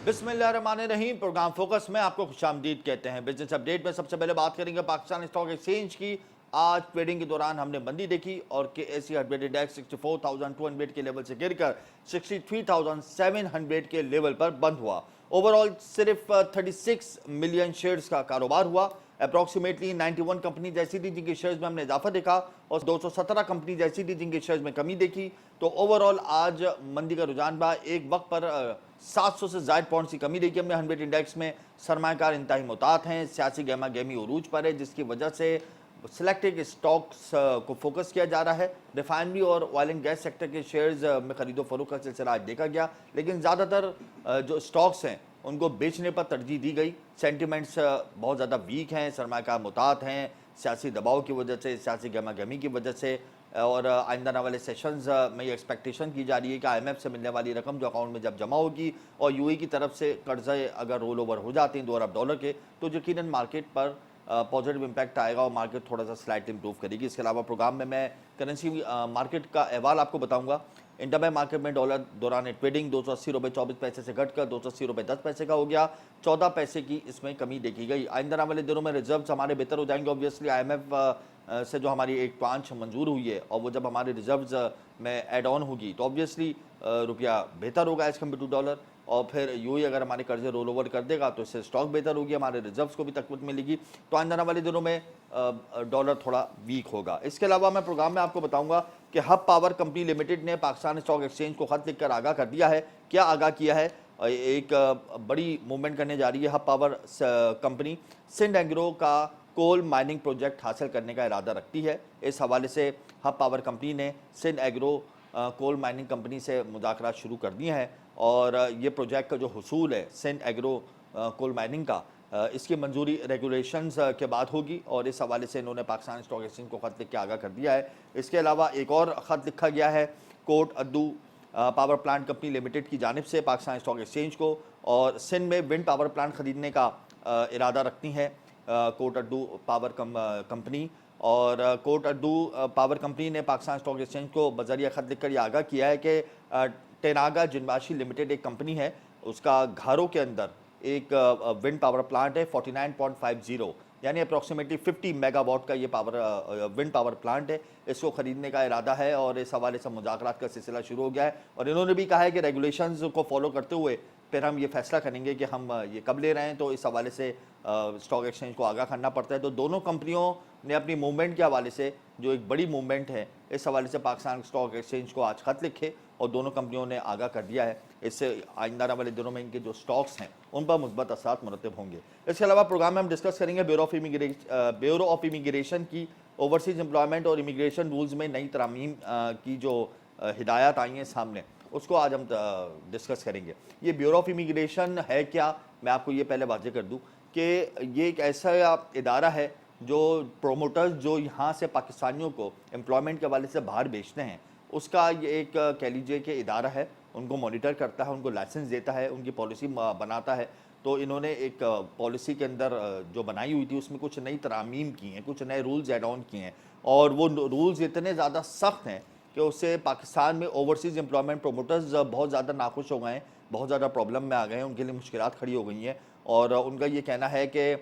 बिस्मिल्लाहिर्रहमानिर्रहीम। Programme focus में आपको खुशामदीद कहते हैं। बिजनेस अपडेट में सबसे पहले बात करेंगे पाकिस्तान स्टॉक एक्सचेंज की। आज ट्रेडिंग के दौरान हमने मंदी देखी और KSE हर्टवेट इंडेक्स 64,200 के लेवल से गिरकर 63,700 के लेवल पर बंद हुआ। ओवरऑल सिर्फ 36 मिलियन शेयर्स का कारोबार हुआ। अप्रॉक्सीमेटली 91 कंपनी ऐसी थी जिनके शेयर्स में हमने इजाफा देखा और 217 कंपनी ऐसी थी जिनके शेयर्स में कमी देखी। तो ओवरऑल आज मंदी का रुझान बा। एक वक्त पर 700 से ज़ायद पॉइंट्स की कमी देखी हमने हंड्रेड इंडेक्स में। सरमायाकार इंतहाई मुहतात हैं, सियासी गहमा गहमी उरूज पर है, जिसकी वजह से सिलेक्टेड स्टॉक्स को फोकस किया जा रहा है। रिफाइनरी और ऑयल एंड गैस सेक्टर के शेयर्स में खरीदो फरोख्त का सिलसिला आज देखा गया, लेकिन ज़्यादातर जो स्टॉक्स हैं उनको बेचने पर तरजीह दी गई। सेंटिमेंट्स बहुत ज़्यादा वीक हैं, सरमायाकार मुहतात हैं, सियासी दबाव की वजह से, सियासी गहमा गहमी की वजह से। और आइंदा आने वाले सेशंस में ये एक्सपेक्टेशन की जा रही है कि IMF से मिलने वाली रकम जो अकाउंट में जब जमा होगी और UAE की तरफ से कर्जे अगर रोल ओवर हो जाते हैं $2 अरब के, तो यकीनन मार्केट पर पॉजिटिव इंपैक्ट आएगा और मार्केट थोड़ा सा स्लाइटली इंप्रूव करेगी। इसके अलावा प्रोग्राम में मैं करेंसी मार्केट का अहवाल आपको बताऊंगा। इंटरबैंक मार्केट में डॉलर दौरान ट्रेडिंग 280 रुपये 24 पैसे से घटकर 280 रुपये 10 पैसे का हो गया। 14 पैसे की इसमें कमी देखी गई। आइंदा वाले दिनों में रिजर्व्स हमारे बेहतर हो जाएंगे। ऑब्वियसली IMF से जो हमारी एक ट्रांच मंजूर हुई है और वो जब हमारे रिजर्व्स में ऐड ऑन होगी तो ऑब्वियसली रुपया बेहतर होगा एज कम्पेयर टू डॉलर। और फिर UAE अगर हमारे कर्जे रोल ओवर कर देगा तो इससे स्टॉक बेहतर होगी, हमारे रिजर्व्स को भी तकवीत मिलेगी। तो आने वाले दिनों में डॉलर थोड़ा वीक होगा। इसके अलावा मैं प्रोग्राम में आपको बताऊंगा कि हब पावर कंपनी लिमिटेड ने पाकिस्तान स्टॉक एक्सचेंज को खत लिखकर आगाह कर दिया है। क्या आगाह किया है? एक बड़ी मूवमेंट करने जा रही है hub power company. Sindh agro का कोल माइनिंग प्रोजेक्ट हासिल करने का इरादा रखती है। इस हवाले से हब पावर कंपनी ने Sindh agro coal mining company से मुज़ाकरात शुरू कर दिए हैं और ये प्रोजेक्ट का जो हुसूल है सिंध एग्रो कोल माइनिंग का, इसकी मंजूरी रेगुलेशंस के बाद होगी और इस हवाले से इन्होंने पाकिस्तान स्टॉक एक्सचेंज को ख़त लिख के आगाह कर दिया है। इसके अलावा एक और ख़त लिखा गया है कोट अद्दू पावर प्लांट कंपनी लिमिटेड की जानिब से पाकिस्तान स्टॉक एक्सचेंज को, और सिंध में विंड पावर प्लांट ख़रीदने का इरादा रखती हैं कोट अड्डू पावर कंपनी। और कोट अड्डू पावर कंपनी ने पाकिस्तान स्टॉक एक्सचेंज को बजरिया ख़त लिखकर यह आगाह किया है कि टेनागा जिनबाशी लिमिटेड एक कंपनी है, उसका घरों के अंदर एक विंड पावर प्लांट है 49.50 यानी अप्रॉक्सीमेटली 50 मेगावाट का ये विंड पावर प्लांट है। इसको ख़रीदने का इरादा है और इस हवाले से मुज़ाकरात का सिलसिला शुरू हो गया है और इन्होंने भी कहा है कि रेगुलेशंस को फॉलो करते हुए फिर हम ये फैसला करेंगे कि हम ये कब ले रहे हैं। तो इस हवाले से स्टॉक एक्सचेंज को आगाह करना पड़ता है। तो दोनों कंपनियों ने अपनी मूवमेंट के हवाले से, जो एक बड़ी मूवमेंट है, इस हवाले से पाकिस्तान स्टॉक एक्सचेंज को आज खत लिखे और दोनों कंपनियों ने आगाह कर दिया है। इससे आइंदा वाले दिनों में इनके जो स्टॉक्स हैं उन पर मुस्बत असरात मुरतब होंगे। इसके अलावा प्रोग्राम में हम डिस्कस करेंगे ब्यूरो ऑफ इमिग्रेशन की ओवरसीज़ एम्प्लॉयमेंट और इमिग्रेशन रूल्स में नई तरमीम की जो हिदायत आई हैं सामने, उसको आज हम डिस्कस करेंगे। ये ब्यूरो ऑफ इमिग्रेशन है क्या, मैं आपको ये पहले वाज़ेह कर दूं कि ये एक ऐसा इदारा है जो प्रोमोटर्स जो यहाँ से पाकिस्तानियों को एम्प्लॉयमेंट के हवाले से बाहर बेचते हैं, उसका ये एक कह लीजिए कि इदारा है। उनको मॉनिटर करता है, उनको लाइसेंस देता है, उनकी पॉलिसी बनाता है। तो इन्होंने एक पॉलिसी के अंदर जो बनाई हुई थी उसमें कुछ नई तरामीम की हैं, कुछ नए रूल्स एड ऑन किए हैं और वो रूल्स इतने ज़्यादा सख्त हैं कि उससे पाकिस्तान में ओवरसीज़ एम्प्लॉयमेंट प्रोमोटर्स बहुत ज़्यादा नाखुश हो गए हैं, बहुत ज़्यादा प्रॉब्लम में आ गए हैं, उनके लिए मुश्किलात खड़ी हो गई हैं। और उनका ये कहना है कि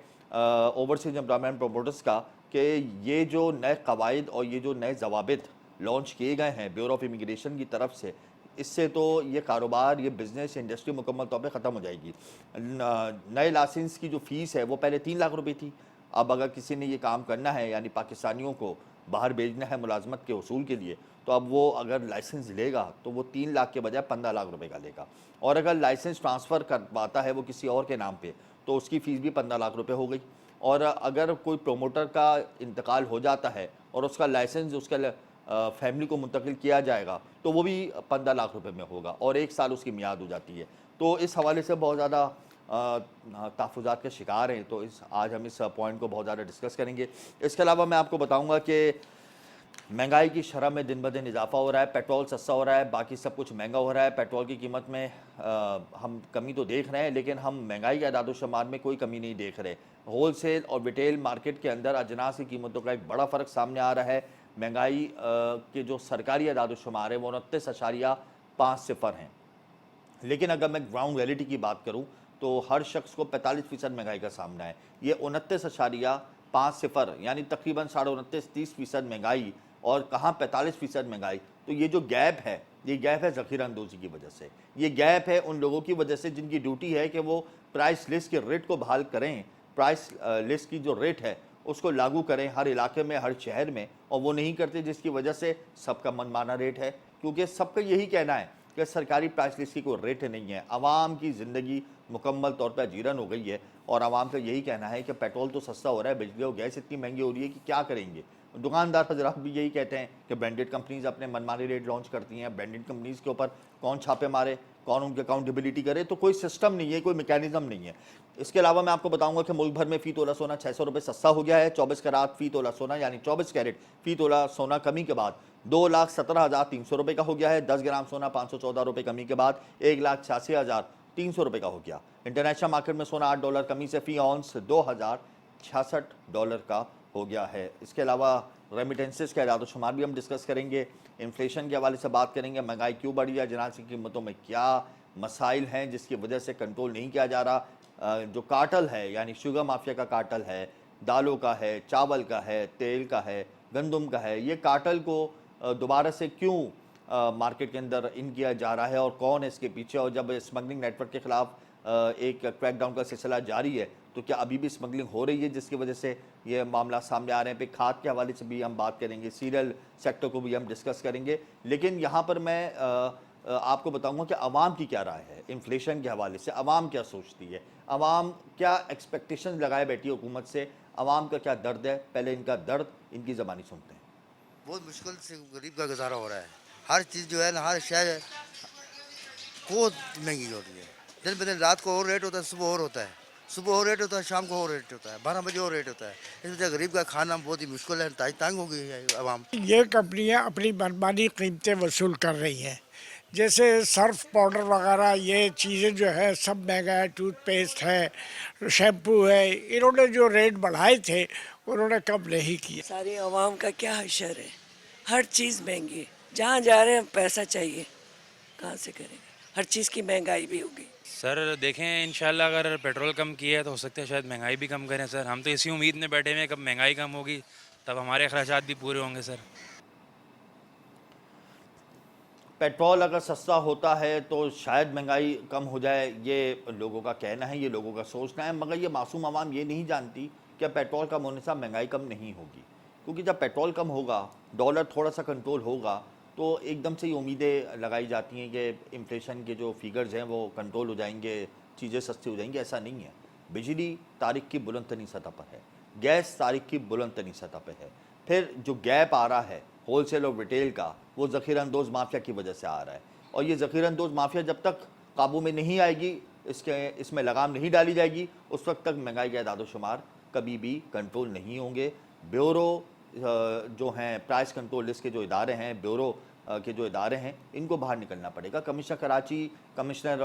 ओवरसीज़ एम्प्लॉयमेंट प्रोमोटर्स का कि ये जो नए कवायद और ये जो नए जवाबित लॉन्च किए गए हैं ब्यूरो ऑफ इमिग्रेशन की तरफ से, इससे तो ये कारोबार, ये बिज़नेस इंडस्ट्री मुकम्मल तौर पे ख़त्म हो जाएगी। नए लाइसेंस की जो फ़ीस है वो पहले 3 लाख रुपए थी। अब अगर किसी ने ये काम करना है, यानी पाकिस्तानियों को बाहर भेजना है मुलाजमत के उसूल के लिए, तो अब वो अगर लाइसेंस लेगा तो वो 3 लाख के बजाय 15 लाख रुपए का लेगा। और अगर लाइसेंस ट्रांसफ़र करवाता है वो किसी और के नाम पे, तो उसकी फ़ीस भी 15 लाख रुपए हो गई। और अगर कोई प्रोमोटर का इंतकाल हो जाता है और उसका लाइसेंस उसका फैमिली को मुंतकिल किया जाएगा तो वो भी 15 लाख रुपए में होगा और 1 साल उसकी मियाद हो जाती है। तो इस हवाले से बहुत ज़्यादा तहफ़्फ़ुज़ात के शिकार हैं। तो आज हम इस पॉइंट को बहुत ज़्यादा डिस्कस करेंगे। इसके अलावा मैं आपको बताऊंगा कि महंगाई की शरह में दिन ब दिन इजाफा हो रहा है, पेट्रोल सस्ता हो रहा है, बाकी सब कुछ महंगा हो रहा है। पेट्रोल की कीमत में हम कमी तो देख रहे हैं, लेकिन हम महंगाई के अदाद-ओ-शुमार में कोई कमी नहीं देख रहे। होल सेल और रिटेल मार्केट के अंदर अजनास की कीमतों का एक बड़ा फ़र्क सामने आ रहा है। महंगाई के जो सरकारी अदाद-ओ-शुमार है वो 29.5 सिफर हैं, लेकिन अगर मैं ग्राउंड रियलिटी की बात करूं तो हर शख्स को 45% महंगाई का सामना है। ये 29.50 यानी तकरीबन 29.30% महंगाई, और कहाँ 45% महंगाई। तो ये जो गैप है, ये गैप है ज़ख़ीरा अंदोज़ी की वजह से। ये गैप है उन लोगों की वजह से जिनकी ड्यूटी है कि वो प्राइस लिस्ट के रेट को बहाल करें, प्राइस लिस्ट की जो रेट है उसको लागू करें हर इलाके में, हर शहर में, और वो नहीं करते, जिसकी वजह से सबका मनमाना रेट है। क्योंकि सबका यही कहना है कि सरकारी प्राइस लिस्ट की कोई रेट नहीं है। आवाम की ज़िंदगी मुकम्मल तौर पर अजीरन हो गई है, और आवाम का यही कहना है कि पेट्रोल तो सस्ता हो रहा है, बिजली और गैस इतनी महंगी हो रही है कि क्या करेंगे। दुकानदार हजरात भी यही कहते हैं कि ब्रांडेड कंपनीज अपने मनमाने रेट लॉन्च करती हैं। ब्रांडेड कंपनीज के ऊपर कौन छापे मारे, कौन उनकी अकाउंटेबिलिटी करे, तो कोई सिस्टम नहीं है, कोई मैकेनिज्म नहीं है। इसके अलावा मैं आपको बताऊंगा कि मुल्क भर में फ़ी तोला सोना 600 रुपये सस्ता हो गया है। 24 कैरेट फ़ी तोला सोना यानी 24 कैरेट फ़ी तोला सोना कमी के बाद 2,17,300 रुपये का हो गया है। 10 ग्राम सोना 514 रुपये कमी के बाद 1,86,300 रुपये का हो गया। इंटरनेशनल मार्केट में सोना $8 कमी से फ़ी ऑन्स $2,066 का हो गया है। इसके अलावा रेमिटेंसेस के आदाद शुमार भी हम डिस्कस करेंगे, इन्फ्लेशन के हवाले से बात करेंगे, महंगाई क्यों बढ़ी है, जनाज की कीमतों में क्या मसाइल हैं जिसकी वजह से कंट्रोल नहीं किया जा रहा। जो कार्टल है यानी शुगर माफिया का कार्टल है, दालों का है, चावल का है, तेल का है, गंदम का है, ये कार्टल को दोबारा से क्यों मार्केट के अंदर इन किया जा रहा है और कौन है इसके पीछे। और जब स्मगलिंग नेटवर्क के खिलाफ एक क्रैकडाउन का सिलसिला जारी है तो क्या अभी भी स्मगलिंग हो रही है जिसकी वजह से ये मामला सामने आ रहे हैं। पे खाद के हवाले से भी हम बात करेंगे, सीरियल सेक्टर को भी हम डिस्कस करेंगे। लेकिन यहाँ पर मैं आपको बताऊंगा कि आवाम की क्या राय है इन्फ्लेशन के हवाले से, आवाम क्या सोचती है, आवाम क्या एक्सपेक्टेशन लगाए बैठी है हुकूमत से, आवाम का क्या दर्द है। पहले इनका दर्द इनकी ज़बानी सुनते हैं। बहुत मुश्किल से गरीब का गुजारा हो रहा है। हर चीज़ जो है ना, हर शहर बहुत महंगी हो रही है। दिन ब दिन रात को और रेट होता है, सुबह और होता है, सुबह और रेट होता है, शाम को और रेट होता है, 12 बजे और रेट होता है। इस वजह गरीब का खाना बहुत ही मुश्किल है, तंग हो गई है आवाम। ये कंपनियां अपनी मनमानी कीमतें वसूल कर रही हैं। जैसे सर्फ पाउडर वगैरह ये चीज़ें जो है सब महंगा है, टूथपेस्ट है, शैम्पू है, इन्होंने जो रेट बढ़ाए थे उन्होंने कम नहीं किए। सारी आवाम का क्या हशर है, हर चीज़ महंगी है। जहाँ जा रहे हैं पैसा चाहिए, कहाँ से करेंगे, हर चीज़ की महंगाई भी होगी। सर देखें इंशाल्लाह अगर पेट्रोल कम किया है तो हो सकता है शायद महंगाई भी कम करें सर। हम तो इसी उम्मीद में बैठे हुए हैं कब महंगाई कम होगी तब हमारे अखराजात भी पूरे होंगे सर। पेट्रोल अगर सस्ता होता है तो शायद महंगाई कम हो जाए, ये लोगों का कहना है, ये लोगों का सोचना है। मगर ये मासूम आवाम ये नहीं जानती कि पेट्रोल कम होने से महंगाई कम नहीं होगी। क्योंकि जब पेट्रोल कम होगा, डॉलर थोड़ा सा कंट्रोल होगा, तो एकदम से ही उम्मीदें लगाई जाती हैं कि इन्फ्लेशन के जो फिगर्स हैं वो कंट्रोल हो जाएंगे, चीज़ें सस्ती हो जाएंगी। ऐसा नहीं है। बिजली तारीख की बुलंद तरीन सतह पर है, गैस तारीख की बुलंद तरीन सतह पर है। फिर जो गैप आ रहा है होलसेल और रिटेल का, वो ज़ख़ीरा अंदोज़ माफिया की वजह से आ रहा है। और ये ज़ख़ीरा अंदोज़ माफिया जब तक काबू में नहीं आएगी, इसमें लगाम नहीं डाली जाएगी, उस वक्त तक महंगाई के आदाद शुमार कभी भी कंट्रोल नहीं होंगे। ब्यूरो जो हैं, प्राइस कंट्रोल लिस्ट के जो इदारे हैं, ब्यूरो के जो इदारे हैं, इनको बाहर निकलना पड़ेगा। कमिश्नर कराची, कमिश्नर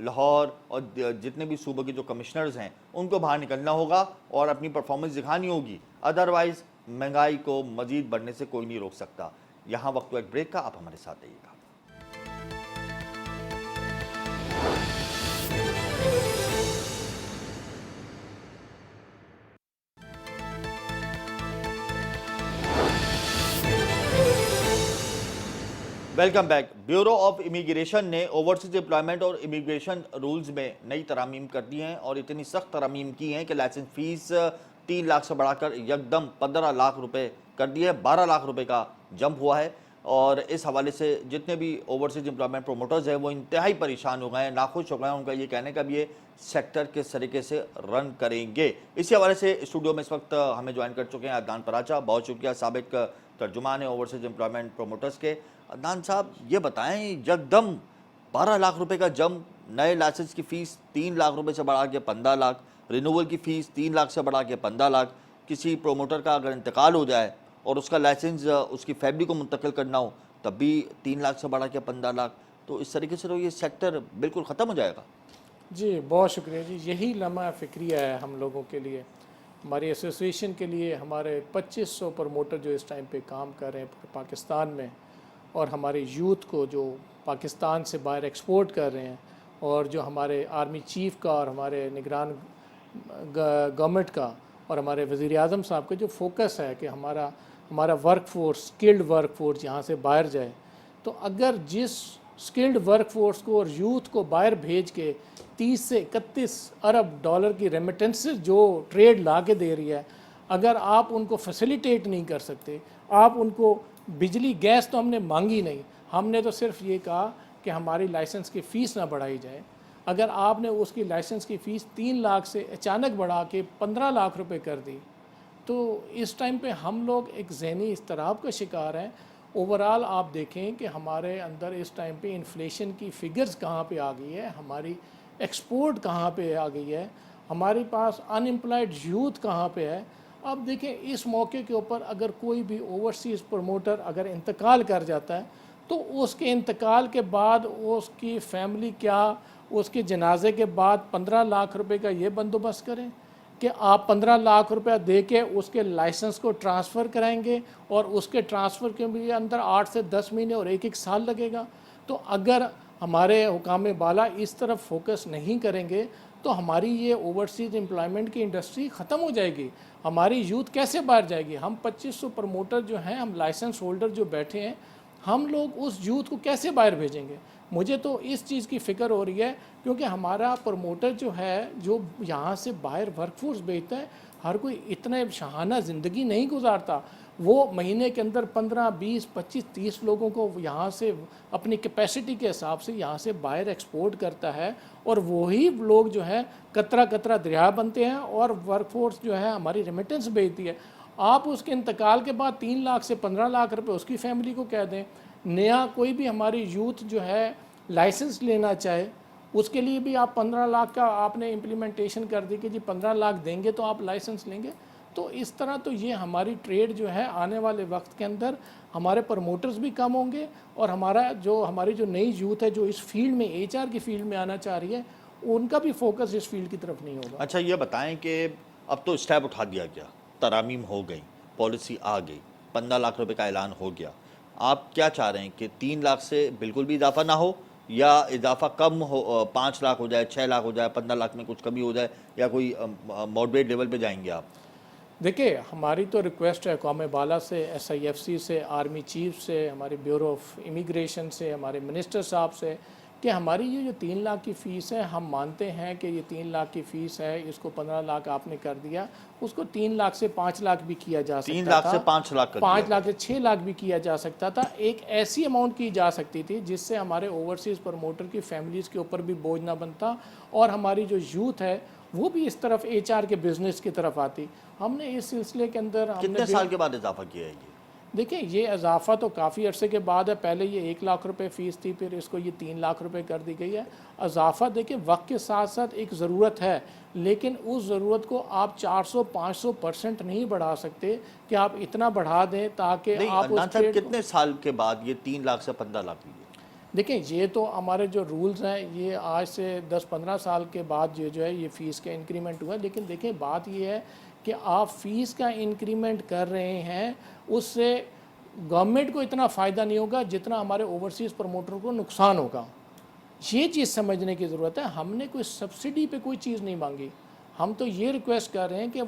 लाहौर और जितने भी सूबे के जो कमिश्नर्स हैं उनको बाहर निकलना होगा और अपनी परफॉर्मेंस दिखानी होगी। अदरवाइज़ महंगाई को मज़ीद बढ़ने से कोई नहीं रोक सकता। यहाँ वक्त एक ब्रेक का, आप हमारे साथ रहिएगा। Welcome back. Bureau of immigration ने ओवरसीज एम्प्लॉयमेंट और इमिग्रेशन रूल्स में नई तरमीम कर दी हैं और इतनी सख्त तरमीम की हैं कि लाइसेंस फ़ीस 3 लाख से बढ़ाकर यकदम 15 लाख रुपए कर दी है। 12 लाख रुपए का जंप हुआ है और इस हवाले से जितने भी ओवरसीज एम्प्लॉयमेंट प्रोमोटर्स हैं वो इंतहाई परेशान हो गए हैं, नाखुश हो गए हैं। उनका ये कहने का भी ये सेक्टर किस तरीके से रन करेंगे। इसी हवाले से स्टूडियो में इस वक्त हमें ज्वाइन कर चुके हैं अदनान पराचा, बहुत शुक्रिया, साबिक तर्जुमान है ओवरसीज एम्प्लॉयमेंट प्रोमोटर्स के। अदनान साहब ये बताएं, यकदम 12 लाख रुपए का जंप, नए लाइसेंस की फ़ीस 3 लाख रुपए से बढ़ा के 15 लाख, रिन्यूअल की फ़ीस 3 लाख से बढ़ा के 15 लाख। किसी प्रोमोटर का अगर इंतकाल हो जाए और उसका लाइसेंस उसकी फैमिली को मुंतकिल करना हो तब भी 3 लाख से बढ़ा के 15 लाख। तो इस तरीके से तो ये सेक्टर बिल्कुल ख़त्म हो जाएगा। जी बहुत शुक्रिया जी, यही लम्हा फ़िक्रिया है हम लोगों के लिए, हमारी एसोसिएशन के लिए। हमारे 2500 प्रमोटर जो इस टाइम पे काम कर रहे हैं पूरे पाकिस्तान में, और हमारे यूथ को जो पाकिस्तान से बाहर एक्सपोर्ट कर रहे हैं, और जो हमारे आर्मी चीफ़ का और हमारे निगरान गवर्नमेंट का और हमारे वज़ीर आज़म साहब का जो फोकस है कि हमारा work force, skilled work force यहाँ से बाहर जाए, तो अगर जिस स्किल्ड वर्क फोर्स को और यूथ को बाहर भेज के 30 से 31 अरब डॉलर की रेमिटेंसेस जो ट्रेड ला के दे रही है, अगर आप उनको फैसिलिटेट नहीं कर सकते, आप उनको बिजली गैस तो हमने मांगी नहीं, हमने तो सिर्फ ये कहा कि हमारी लाइसेंस की फ़ीस ना बढ़ाई जाए। अगर आपने उसकी लाइसेंस की फ़ीस 3 लाख से अचानक बढ़ा के 15 लाख रुपए कर दी, तो इस टाइम पे हम लोग एक ज़हनी इज़्तिराब का शिकार हैं। ओवरऑल आप देखें कि हमारे अंदर इस टाइम पे इन्फ्लेशन की फ़िगर्स कहाँ पे आ गई है, हमारी एक्सपोर्ट कहाँ पे आ गई है, हमारे पास अनएम्प्लॉयड यूथ कहाँ पे है। अब देखें, इस मौके के ऊपर अगर कोई भी ओवरसीज़ प्रमोटर अगर इंतकाल कर जाता है, तो उसके इंतकाल के बाद उसकी फैमिली क्या, उसके जनाजे के बाद 15 लाख रुपए का ये बंदोबस्त करें कि आप 15 लाख रुपया दे के उसके लाइसेंस को ट्रांसफ़र कराएंगे और उसके ट्रांसफ़र के भी अंदर 8 से 10 महीने और 1-1 साल लगेगा। तो अगर हमारे हुकाम बाला इस तरफ फोकस नहीं करेंगे तो हमारी ये ओवरसीज़ एम्प्लॉयमेंट की इंडस्ट्री ख़त्म हो जाएगी। हमारी यूथ कैसे बाहर जाएगी? हम 2500 प्रमोटर जो हैं, हम लाइसेंस होल्डर जो बैठे हैं, हम लोग उस यूथ को कैसे बाहर भेजेंगे? मुझे तो इस चीज़ की फ़िक्र हो रही है, क्योंकि हमारा प्रमोटर जो है, जो यहाँ से बाहर वर्कफोर्स भेजता है, हर कोई इतने शहाना ज़िंदगी नहीं गुजारता। वो महीने के अंदर 15, 20, 25, 30 लोगों को यहाँ से अपनी कैपेसिटी के हिसाब से यहाँ से बाहर एक्सपोर्ट करता है, और वही लोग जो है कतरा कतरा दरिया बनते हैं और वर्कफोर्स जो है हमारी रेमिटेंस भेजती है। आप उसके इंतकाल के बाद 3 लाख से 15 लाख रुपए उसकी फैमिली को कह दें। नया कोई भी हमारी यूथ जो है लाइसेंस लेना चाहे, उसके लिए भी आप 15 लाख का आपने इम्प्लीमेंटेशन कर दी कि जी 15 लाख देंगे तो आप लाइसेंस लेंगे। तो इस तरह तो ये हमारी ट्रेड जो है आने वाले वक्त के अंदर हमारे प्रमोटर्स भी कम होंगे, और हमारी जो नई यूथ है जो इस फील्ड में, HR की फील्ड में आना चाह रही है, उनका भी फोकस इस फील्ड की तरफ नहीं होगा। अच्छा, ये बताएं कि अब तो स्टेप उठा दिया गया, तरामीम हो गई, पॉलिसी आ गई, 15 लाख रुपए का ऐलान हो गया, आप क्या चाह रहे हैं कि 3 लाख से बिल्कुल भी इजाफा ना हो, या इजाफा कम हो, 5 लाख हो जाए, 6 लाख हो जाए, 15 लाख में कुछ कमी हो जाए, या कोई मॉडरेट लेवल पे जाएंगे आप? देखिए, हमारी तो रिक्वेस्ट है कौम बाला से, SIFC से, आर्मी चीफ से, हमारे ब्यूरो ऑफ इमिग्रेशन से, हमारे मिनिस्टर साहब से, कि हमारी ये जो 3 लाख की फ़ीस है, हम मानते हैं कि ये 3 लाख की फ़ीस है, इसको 15 लाख आपने कर दिया, उसको 3 लाख से 5 लाख भी किया जा सकता था। 3 लाख से 5 लाख कर 5 दिया। लाख से 6 लाख भी किया जा सकता था। एक ऐसी अमाउंट की जा सकती थी जिससे हमारे ओवरसीज़ प्रमोटर की फैमिलीज़ के ऊपर भी बोझ ना बनता, और हमारी जो यूथ है वो भी इस तरफ HR के बिज़नेस की तरफ आती। हमने इस सिलसिले के अंदर कितने साल के बाद इजाफा किया है ये? देखिए, ये इजाफा तो काफ़ी अरसे के बाद है। पहले ये 1 लाख रुपए फ़ीस थी, फिर इसको ये 3 लाख रुपए कर दी गई है। इजाफा देखिए वक्त के साथ साथ एक ज़रूरत है, लेकिन उस ज़रूरत को आप 400-500% नहीं बढ़ा सकते कि आप इतना बढ़ा दें ताकि नहीं, आप अदनान उस साहब, ट्रेड को। कितने साल के बाद ये 3 लाख से 15 लाख हुई है? देखिए, ये तो हमारे जो रूल्स हैं, ये आज से 10-15 साल के बाद ये जो है ये फ़ीस का इंक्रीमेंट हुआ है। लेकिन देखिए, बात ये है कि आप फ़ीस का इंक्रीमेंट कर रहे हैं, उससे गवर्नमेंट को इतना फ़ायदा नहीं होगा जितना हमारे ओवरसीज़ प्रमोटर को नुकसान होगा। ये चीज़ समझने की ज़रूरत है। हमने कोई सब्सिडी पे कोई चीज़ नहीं मांगी, हम तो ये रिक्वेस्ट कर रहे हैं कि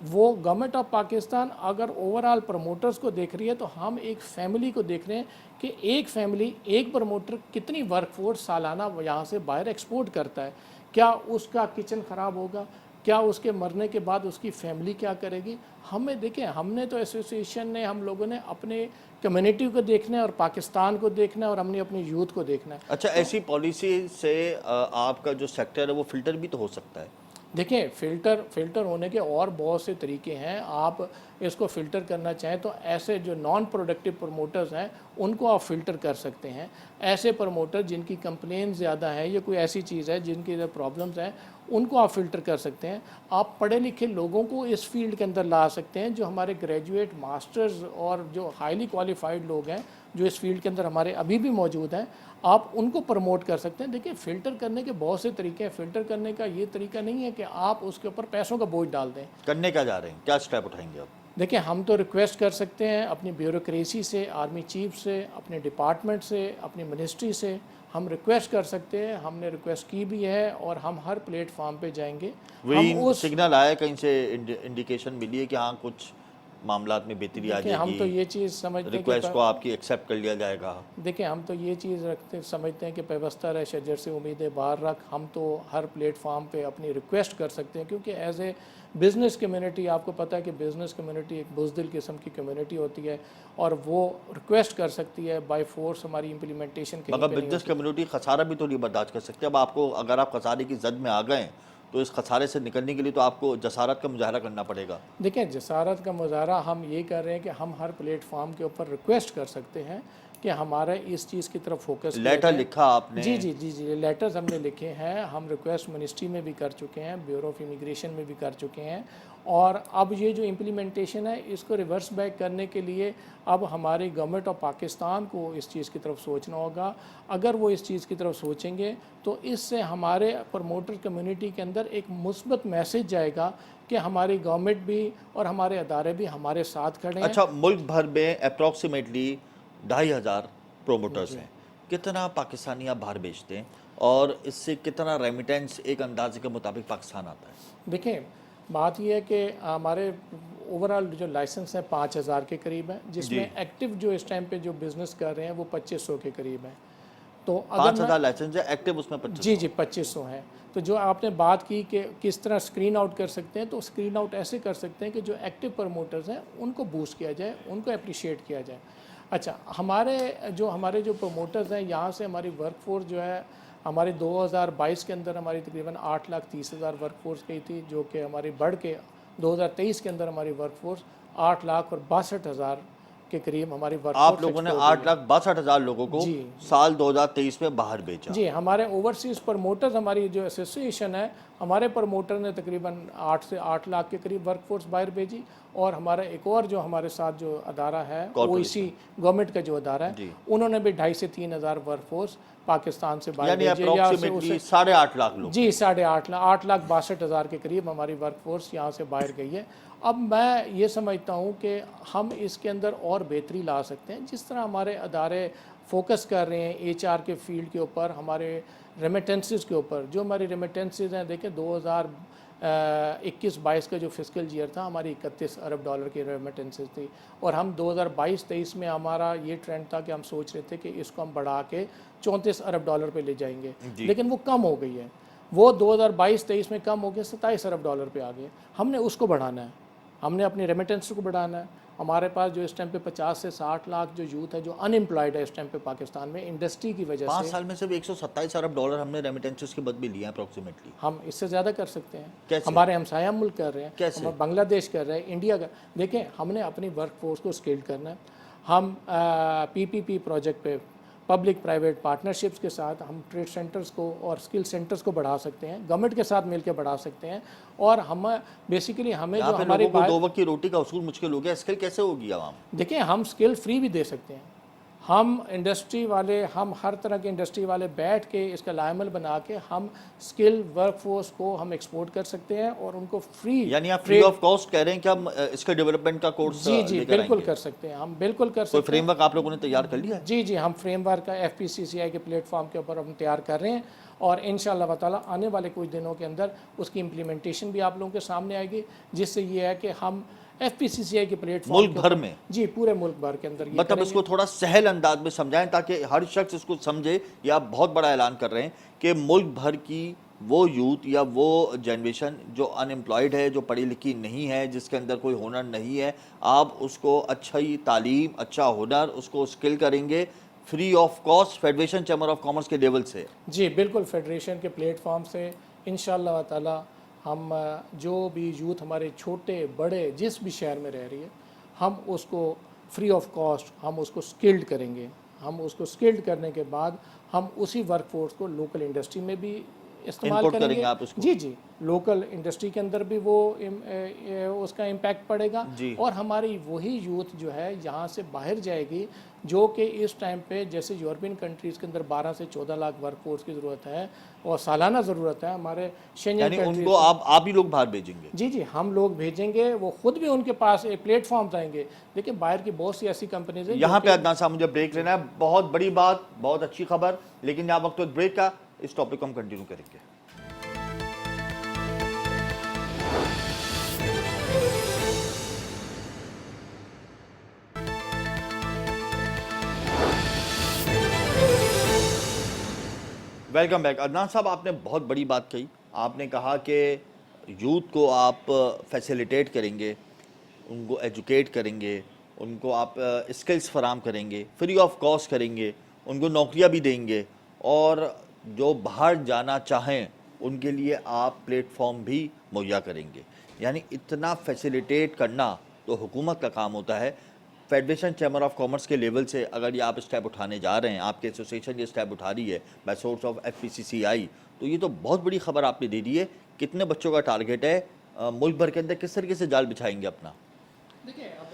वो गवर्नमेंट ऑफ पाकिस्तान अगर ओवरऑल प्रमोटर्स को देख रही है, तो हम एक फैमिली को देख रहे हैं कि एक फैमिली, एक प्रमोटर कितनी वर्कफोर्स सालाना यहाँ से बाहर एक्सपोर्ट करता है। क्या उसका किचन ख़राब होगा? क्या उसके मरने के बाद उसकी फैमिली क्या करेगी? हमें देखें, हमने तो एसोसिएशन ने, हम लोगों ने अपने कम्युनिटी को देखना है और पाकिस्तान को देखना है और हमने अपनी यूथ को देखना है। अच्छा, ऐसी पॉलिसी से आपका जो सेक्टर है वो फिल्टर भी तो हो सकता है? देखिए, फ़िल्टर होने के और बहुत से तरीके हैं। आप इसको फ़िल्टर करना चाहें तो ऐसे जो नॉन प्रोडक्टिव प्रमोटर्स हैं उनको आप फ़िल्टर कर सकते हैं। ऐसे प्रमोटर जिनकी कंप्लेन ज़्यादा है या कोई ऐसी चीज़ है जिनकी प्रॉब्लम्स हैं, उनको आप फ़िल्टर कर सकते हैं। आप पढ़े लिखे लोगों को इस फील्ड के अंदर ला सकते हैं, जो हमारे ग्रेजुएट, मास्टर्स और जो हाईली क्वालिफाइड लोग हैं जो इस फील्ड के अंदर हमारे अभी भी मौजूद हैं, आप उनको प्रमोट कर सकते हैं। देखिए, फ़िल्टर करने के बहुत से तरीके हैं। फ़िल्टर करने का ये तरीका नहीं है कि आप उसके ऊपर पैसों का बोझ डाल दें। करने क्या जा रहे हैं, क्या स्टेप उठाएंगे आप? देखिए, हम तो रिक्वेस्ट कर सकते हैं अपनी ब्यूरोक्रेसी से, आर्मी चीफ से, अपने डिपार्टमेंट से, अपनी मिनिस्ट्री से हम रिक्वेस्ट कर सकते हैं। हमने रिक्वेस्ट की भी है और हम हर प्लेटफॉर्म पे जाएंगे। हम वही उस सिग्नल आया कहीं से, इंडिकेशन मिली है कि हाँ कुछ मामलात में बेहतरी आ देखिए, हम तो जाएगी, ये चीज़ समझते हैं रिक्वेस्ट को कि आपकी एक्सेप्ट कर लिया जाएगा। देखिए, हम तो ये चीज़ समझते हैं कि पेवस्ता रहे शजर से उम्मीदें बाहर रख। हम तो हर प्लेटफॉर्म पे अपनी रिक्वेस्ट कर सकते हैं, क्योंकि एज ए बिज़नेस कम्युनिटी, आपको पता है कि बिज़नेस कम्युनिटी एक बुज़दिल किस्म की कम्युनिटी होती है और वो रिक्वेस्ट कर सकती है, बाय फोर्स हमारी इम्प्लीमेंटेशन कहीं मगर पे नहीं बिजनेस होती। कम्युनिटी खसारा भी तो नहीं बर्दाश्त कर सकती। अब आपको, अगर आप खसारे की जद में आ गए तो इस खसारे से निकलने के लिए तो आपको जसारत का मुजाहरा करना पड़ेगा। देखिए, जसारत का मुजाहरा हम ये कर रहे हैं कि हम हर प्लेटफॉर्म के ऊपर रिक्वेस्ट कर सकते हैं कि हमारा इस चीज़ की तरफ फोकस किया लेटर जाए। लिखा आपने? जी जी जी जी, लेटर्स हमने लिखे हैं। हम रिक्वेस्ट मिनिस्ट्री में भी कर चुके हैं, ब्यूरो ऑफ इमिग्रेशन में भी कर चुके हैं। और अब ये जो इम्प्लीमेंटेशन है, इसको रिवर्स बैक करने के लिए अब हमारी गवर्नमेंट ऑफ पाकिस्तान को इस चीज़ की तरफ सोचना होगा। अगर वो इस चीज़ की तरफ सोचेंगे तो इससे हमारे प्रमोटर कम्युनिटी के अंदर एक मुस्बत मैसेज जाएगा कि हमारी गवर्नमेंट भी और हमारे अदारे भी हमारे साथ खड़े हैं। अच्छा, मुल्क भर में अप्रॉक्सीमेटली 2,500 प्रोमोटर्स हैं। कितना पाकिस्तानी आप बाहर बेचते हैं और इससे कितना रेमिटेंस एक अंदाजे के मुताबिक पाकिस्तान आता है? देखिए, बात यह है कि हमारे ओवरऑल जो लाइसेंस है 5,000 के करीब है, जिसमें एक्टिव जो इस टाइम पे जो बिज़नेस कर रहे हैं वो 2,500 के करीब है। तो अगर 5,000 लाइसेंस है, एक्टिव उसमें 25। जी जी 2,500 हैं। तो जो आपने बात की कि किस तरह स्क्रीन आउट कर सकते हैं, तो स्क्रीन आउट ऐसे कर सकते हैं कि जो एक्टिव प्रमोटर्स हैं उनको बूस्ट किया जाए, उनको अप्रिशिएट किया जाए। अच्छा, हमारे जो प्रमोटर्स हैं, यहाँ से हमारी वर्कफोर्स जो है, हमारे 2022 के अंदर हमारी तकरीबन 8,30,000 वर्कफोर्स गई थी, जो कि हमारी बढ़ के 2023 के अंदर हमारी वर्कफोर्स 8,62,000 के करीब हमारी वर्कफोर्स। आप लोगों ने 8,62,000 लोगों को जी। साल 2023 में बाहर बेचा। जी, हमारे ओवरसीज़ प्रमोटर्स, हमारी जो एसोसिएशन है, हमारे प्रमोटर ने तकरीबन 8 से 8 लाख के करीब वर्कफोर्स बाहर भेजी। और हमारा एक और जो हमारे साथ जो अदारा है, वो इसी गवर्नमेंट का जो अदारा है, उन्होंने भी 2,500 से 3,000 वर्कफोर्स पाकिस्तान से बाहर यानी भेजे। अप्रॉक्सीमेटली 8.5 लाख लोग। जी, 8,62,000 के करीब हमारी वर्कफोर्स यहाँ से बाहर गई है। अब मैं ये समझता हूँ कि हम इसके अंदर और बेहतरी ला सकते हैं। जिस तरह हमारे अदारे फोकस कर रहे हैं एचआर के फील्ड के ऊपर, हमारे रेमिटेंसेस के ऊपर, जो हमारी रेमिटेंसेस हैं, देखें 2021-22 का जो फिस्कल ईयर था, हमारी 31 अरब डॉलर की रेमिटेंसेस थी। और हम 2022-23 में हमारा ये ट्रेंड था कि हम सोच रहे थे कि इसको हम बढ़ा के 34 अरब डॉलर पे ले जाएंगे, लेकिन वो कम हो गई है। वो 2022-23 में कम हो गया, 27 अरब डॉलर पे आ गए। हमने उसको बढ़ाना है, हमने अपनी रेमिटेंस को बढ़ाना है। हमारे पास जो इस टाइम पे 50 से 60 लाख जो यूथ है जो अनएम्प्लॉयड है इस टाइम पे पाकिस्तान में, इंडस्ट्री की वजह 5 से। साल में सिर्फ 127 अरब डॉलर हमने रेमिटेंसेस के बद में लिया अप्रॉक्सीमेटली। हम इससे ज़्यादा कर सकते हैं। कैसे? हमारे हमसाया मुल्क कर रहे हैं, कैसे? हम बांग्लादेश कर रहे हैं, इंडिया कर। देखें, हमने अपनी वर्कफोर्स को स्केल करना है। हम पीपीपी प्रोजेक्ट पे, पब्लिक प्राइवेट पार्टनरशिप्स के साथ हम ट्रेड सेंटर्स को और स्किल सेंटर्स को बढ़ा सकते हैं, गवर्नमेंट के साथ मिलकर बढ़ा सकते हैं। और हम बेसिकली हमें जो हमारी लोगों को 2 वक्त की रोटी का उसूल मुश्किल हो गया, स्किल कैसे होगी आवाम? देखिए, हम स्किल फ्री भी दे सकते हैं। हम इंडस्ट्री वाले, हम हर तरह के इंडस्ट्री वाले बैठ के इसका लायमल बना के हम स्किल वर्कफोर्स को हम एक्सपोर्ट कर सकते हैं और उनको फ्री, यानी आप फ्री ऑफ कॉस्ट कह रहे हैं कि हम इसके डेवलपमेंट का कोर्स जी जी बिल्कुल कर सकते हैं, हम बिल्कुल कर सकते हैं। फ्रेमवर्क आप लोगों ने तैयार कर लिया है? जी जी, हम फ्रेमवर्क का FPCCI के प्लेटफॉर्म के ऊपर हम तैयार कर रहे हैं और इंशाअल्लाह ताला आने वाले कुछ दिनों के अंदर उसकी इम्प्लीमेंटेशन भी आप लोगों के सामने आएगी, जिससे ये है कि हम FPCCI के प्लेटफॉर्म मुल्क भर में, जी पूरे मुल्क भर के अंदर, मतलब इसको थोड़ा सहल अंदाज में समझाएं ताकि हर शख्स इसको समझे। या बहुत बड़ा ऐलान कर रहे हैं कि मुल्क भर की वो यूथ या वो जनरेशन जो अनएम्प्लॉयड है, जो पढ़ी लिखी नहीं है, जिसके अंदर कोई हुनर नहीं है, आप उसको अच्छी तालीम, अच्छा हुनर, उसको स्किल करेंगे free of cost federation chamber of commerce के लेवल से। जी बिल्कुल, फेडरेशन के प्लेटफॉर्म से इंशाअल्लाह ताला हम जो भी यूथ हमारे छोटे बड़े जिस भी शहर में रह रही है, हम उसको फ्री ऑफ कॉस्ट हम उसको स्किल्ड करेंगे। हम उसको स्किल्ड करने के बाद हम उसी वर्कफोर्स को लोकल इंडस्ट्री में भी इस्तेमाल Import करेंगे करेंगे आप उसको? जी जी, लोकल इंडस्ट्री के अंदर भी वो उसका इम्पैक्ट पड़ेगा जी। और हमारी वही यूथ जो है यहाँ से बाहर जाएगी, जो कि इस टाइम पे जैसे यूरोपियन कंट्रीज़ के अंदर 12 से 14 लाख वर्कफोर्स की ज़रूरत है और सालाना ज़रूरत है, हमारे शेंजन यानी कंट्रीज उनको आप ही लोग बाहर भेजेंगे? जी जी, हम लोग भेजेंगे, वो खुद भी उनके पास एक प्लेटफॉर्म आएंगे। देखिए बाहर की बहुत सी ऐसी कंपनीज हैं यहाँ पे अदनान साहब मुझे ब्रेक लेना है। बहुत बड़ी बात, बहुत अच्छी खबर, लेकिन यहाँ वक्त ब्रेक का, इस टॉपिक को हम कंटिन्यू करेंगे। Welcome back. अदनान साहब, आपने बहुत बड़ी बात कही। आपने कहा कि यूथ को आप फैसिलिटेट करेंगे, उनको एजुकेट करेंगे, उनको आप स्किल्स फराम करेंगे, फ्री ऑफ कॉस्ट करेंगे, उनको नौकरियां भी देंगे, और जो बाहर जाना चाहें उनके लिए आप प्लेटफॉर्म भी मुहैया करेंगे। यानी इतना फैसिलिटेट करना तो हुकूमत का काम होता है। फेडरेशन चैम्बर ऑफ कॉमर्स के लेवल से अगर ये आप स्टेप उठाने जा रहे हैं, आपके एसोसिएशन ये स्टेप उठा रही है बाय सोर्स ऑफ FPCCI, तो ये तो बहुत बड़ी खबर आपने दे दी है। कितने बच्चों का टारगेट है? मुल्क भर के अंदर किस तरीके से जाल बिछाएंगे अपना? देखिए, अब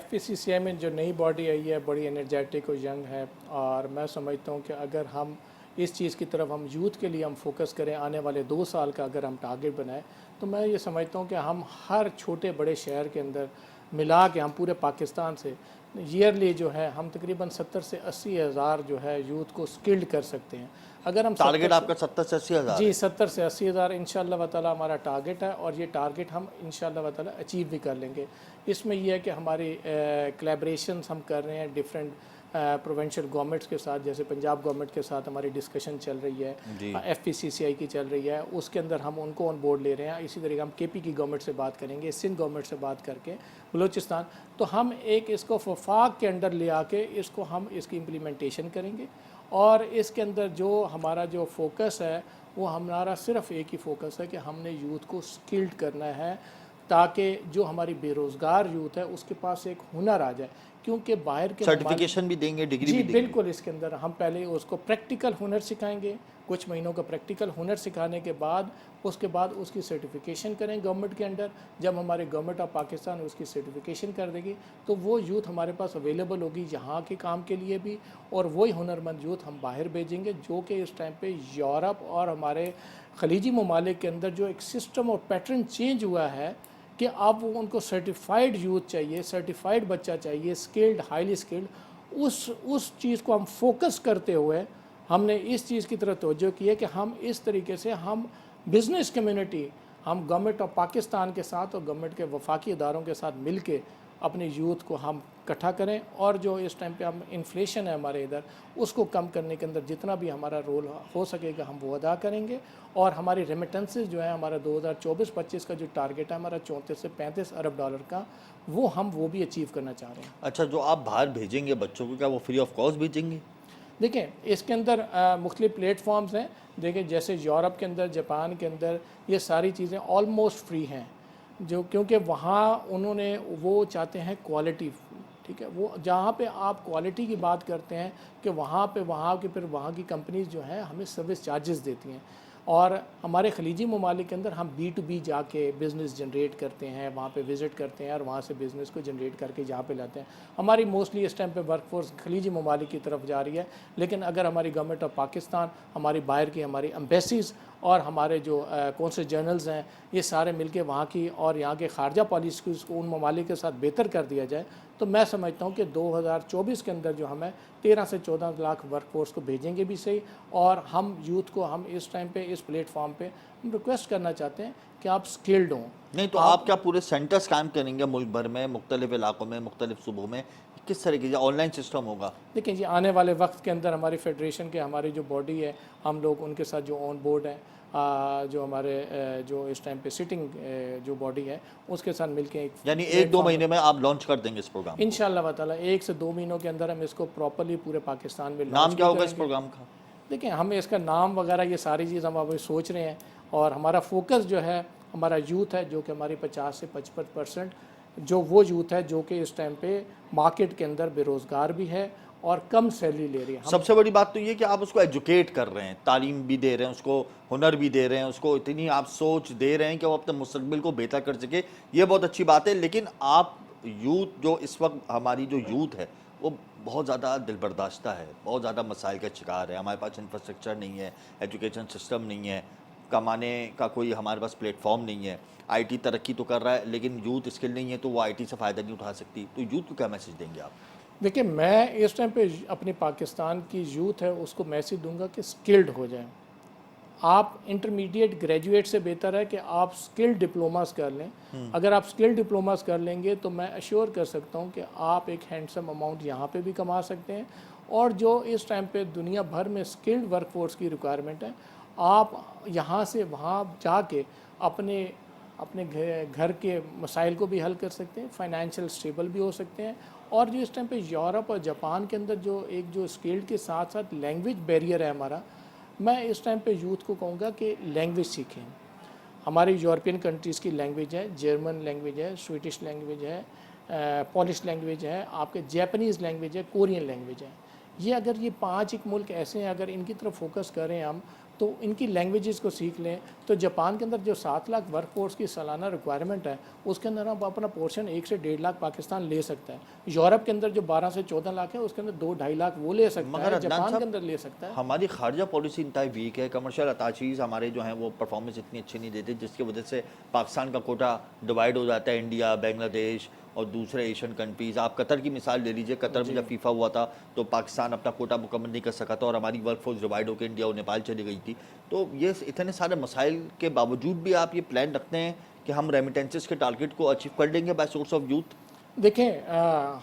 FPCCI में जो नई बॉडी आई है बड़ी एनर्जेटिक और यंग है, और मैं समझता हूँ कि अगर हम इस चीज़ की तरफ हम यूथ के लिए हम फोकस करें, आने वाले 2 साल का अगर हम टारगेट बनाएं, तो मैं ये समझता हूँ कि हम हर छोटे बड़े शहर के अंदर मिला के हम पूरे पाकिस्तान से ईयरली जो है हम तकरीबन 70 से 80 हज़ार जो है यूथ को स्किल्ड कर सकते हैं। अगर हम टारगेट आपका 70 से 80 हज़ार? जी, 70 से 80 हज़ार इंशाअल्लाह ताला हमारा टारगेट है, और ये टारगेट हम इंशाअल्लाह ताला अचीव भी कर लेंगे। इसमें यह है कि हमारी कोलैबोरेशंस हम कर रहे हैं डिफरेंट प्रोविंशियल गवर्नमेंट्स के साथ, जैसे पंजाब गवर्नमेंट के साथ हमारी डिस्कशन चल रही है, FPCCI की चल रही है, उसके अंदर हम उनको ऑन बोर्ड ले रहे हैं। इसी तरीके हम KP की गवर्नमेंट से बात करेंगे, सिंध गवर्नमेंट से बात करके, बलूचिस्तान, तो हम एक इसको वफाक के अंडर ले आके इसको हम इसकी इम्प्लीमेंटेशन करेंगे। और इसके अंदर जो हमारा जो फोकस है वो हमारा सिर्फ एक ही फोकस है कि हमने यूथ को स्किल्ड करना है, ताकि जो हमारी बेरोज़गार यूथ है उसके पास एक हुनर आ जाए, क्योंकि बाहर के सर्टिफिकेशन भी देंगे, डिग्री भी जी देंगे? बिल्कुल। इसके अंदर हम पहले उसको प्रैक्टिकल हुनर सिखाएंगे, कुछ महीनों का प्रैक्टिकल हुनर सिखाने के बाद उसके बाद उसकी सर्टिफिकेशन करें गवर्नमेंट के अंडर। जब हमारे गवर्नमेंट ऑफ पाकिस्तान उसकी सर्टिफिकेशन कर देगी तो वो यूथ हमारे पास अवेलेबल होगी यहाँ के काम के लिए भी, और वही हुनरमंद यूथ हम बाहर भेजेंगे, जो कि इस टाइम पे यूरोप और हमारे खलीजी ममालिक के अंदर जो एक सिस्टम और पैटर्न चेंज हुआ है कि अब उनको सर्टिफाइड यूथ चाहिए, सर्टिफाइड बच्चा चाहिए, स्किल्ड, हाईली स्किल्ड। उस चीज़ को हम फोकस करते हुए हमने इस चीज़ की तरफ तवज्जो की है कि हम इस तरीके से हम बिज़नेस कम्युनिटी, हम गवर्नमेंट ऑफ पाकिस्तान के साथ और गवर्नमेंट के वफाकी इदारों के साथ मिल के अपने यूथ को हम इकट्ठा करें, और जो इस टाइम पे हम इन्फ्लेशन है हमारे इधर उसको कम करने के अंदर जितना भी हमारा रोल हो सकेगा हम वो अदा करेंगे। और हमारी रेमिटेंसेस जो है हमारा 2024-25 का जो टारगेट है हमारा 34 से 35 अरब डॉलर का, वो भी अचीव करना चाह रहे हैं। अच्छा, जो आप बाहर भेजेंगे बच्चों को, क्या वो फ्री ऑफ कॉस्ट भेजेंगे? देखिए, इसके अंदर मुख्तलिफ प्लेटफॉर्म्स हैं। देखिए, जैसे यूरोप के अंदर, जापान के अंदर ये सारी चीज़ें ऑलमोस्ट फ्री हैं, जो क्योंकि वहाँ उन्होंने वो चाहते हैं क्वालिटी, ठीक है। वो जहाँ पे आप क्वालिटी की बात करते हैं कि वहाँ के फिर वहाँ की कंपनीज जो हैं हमें सर्विस चार्जेस देती हैं, और हमारे खलीजी ममालिक के अंदर हम B2B जाके बिज़नेस जनरेट करते हैं, वहाँ पे विज़िट करते हैं और वहाँ से बिज़नेस को जनरेट करके यहाँ पे लाते हैं। हमारी मोस्टली इस टाइम पे वर्कफोर्स खलीजी ममालिक की तरफ जा रही है, लेकिन अगर हमारी गवर्नमेंट ऑफ पाकिस्तान, हमारी बाहर की हमारी एम्बेसीज़ और हमारे जो कौंसल जनरल्स हैं, ये सारे मिलके वहाँ की और यहाँ के खारजा पॉलिसी को उन ममालिक के साथ बेहतर कर दिया जाए, तो मैं समझता हूँ कि 2024 के अंदर जो हमें 13 से 14 लाख वर्कफोर्स को भेजेंगे भी सही। और हम यूथ को हम इस टाइम पे इस प्लेटफॉर्म पे हम रिक्वेस्ट करना चाहते हैं कि आप स्किल्ड हों। नहीं तो आप क्या पूरे सेंटर्स कायम करेंगे मुल्क भर में, मुख्तलिफ इलाकों में, मुख्तलिफ सूबों में? किस तरीके से ऑनलाइन सिस्टम होगा? देखिए जी, आने वाले वक्त के अंदर हमारी फेडरेशन के हमारी जो बॉडी है, हम लोग उनके साथ जो ऑन बोर्ड है, जो हमारे जो इस टाइम पे सिटिंग जो बॉडी है उसके साथ मिलके एक, यानी 1-2 महीने में आप लॉन्च कर देंगे इस प्रोग्राम? इंशाअल्लाह ताला 1 से 2 महीनों के अंदर हम इसको प्रॉपर्ली पूरे पाकिस्तान में नाम क्या होगा इस प्रोग्राम का? देखिए, हम इसका नाम वगैरह ये सारी चीज़ हम अभी सोच रहे हैं, और हमारा फोकस जो है हमारा यूथ है, जो कि हमारी 50 से 55% जो वो यूथ है जो कि इस टाइम पे मार्केट के अंदर बेरोज़गार भी है और कम सैलरी ले रही है। सबसे बड़ी बात तो ये कि आप उसको एजुकेट कर रहे हैं, तालीम भी दे रहे हैं, उसको हुनर भी दे रहे हैं, उसको इतनी आप सोच दे रहे हैं कि वो अपने मुस्तकबिल को बेहतर कर सके, ये बहुत अच्छी बात है। लेकिन आप यूथ जो इस वक्त हमारी जो यूथ है वो बहुत ज़्यादा दिलबर्दाश्ता है, बहुत ज़्यादा मसाइल का शिकार है। हमारे पास इंफ्रास्ट्रक्चर नहीं है, एजुकेशन सिस्टम नहीं है, कमाने का कोई हमारे पास प्लेटफॉर्म नहीं है। आईटी तरक्की तो कर रहा है लेकिन यूथ स्किल नहीं है तो वो आईटी से फ़ायदा नहीं उठा सकती। तो यूथ को क्या मैसेज देंगे आप? देखिए, मैं इस टाइम पे अपने पाकिस्तान की यूथ है उसको मैसेज दूंगा कि स्किल्ड हो जाएं। आप इंटरमीडिएट ग्रेजुएट से बेहतर है कि आप स्किल डिप्लोमास कर लें। अगर आप स्किल डिप्लोमास कर लेंगे तो मैं अश्योर कर सकता हूं कि आप एक हैंडसम अमाउंट यहाँ पे भी कमा सकते हैं। और जो इस टाइम पे दुनिया भर में स्किल्ड वर्कफोर्स की रिक्वायरमेंट है, आप यहाँ से वहाँ जाके अपने अपने घर के मसाइल को भी हल कर सकते हैं, फाइनेंशियल स्टेबल भी हो सकते हैं। और जो इस टाइम पे यूरोप और जापान के अंदर जो स्किल्ड के साथ साथ लैंग्वेज बैरियर है हमारा, मैं इस टाइम पे यूथ को कहूँगा कि लैंग्वेज सीखें। हमारी यूरोपियन कंट्रीज़ की लैंग्वेज है, जर्मन लैंग्वेज है, स्वीडिश लैंग्वेज है, पोलिश लैंग्वेज है, आपके जापानीज़ लैंग्वेज है, कोरियन लैंग्वेज है। ये अगर ये 5 एक मुल्क ऐसे हैं, अगर इनकी तरफ फोकस करें हम तो इनकी लैंग्वेजेस को सीख लें तो जापान के अंदर जो 7 लाख वर्कफोर्स की सालाना रिक्वायरमेंट है उसके अंदर हम अपना पोर्शन 1 से 1.5 लाख पाकिस्तान ले सकता है। यूरोप के अंदर जो 12 से 14 लाख है उसके अंदर 2-2.5 लाख वो ले सकता है, जापान के अंदर ले सकता है। हमारी खारजा पॉलिसी इंतहाई वीक है, कमर्शियल अटैचीज़ हमारे जो हैं वो परफॉर्मेंस इतनी अच्छी नहीं देते, जिसकी वजह से पाकिस्तान का कोटा डिवाइड हो जाता है इंडिया, बांग्लादेश और दूसरे एशियन कंट्रीज़। आप कतर की मिसाल ले लीजिए, कतर में जब फीफा हुआ था तो पाकिस्तान अपना कोटा मुकम्मल नहीं कर सका था और हमारी वर्कफोर्स डिवाइड होकर इंडिया और नेपाल चली गई थी। तो ये इतने सारे मसाइल के बावजूद भी आप ये प्लान रखते हैं कि हम रेमिटेंसेस के टारगेट को अचीव कर लेंगे बाय सोर्स ऑफ यूथ? देखें,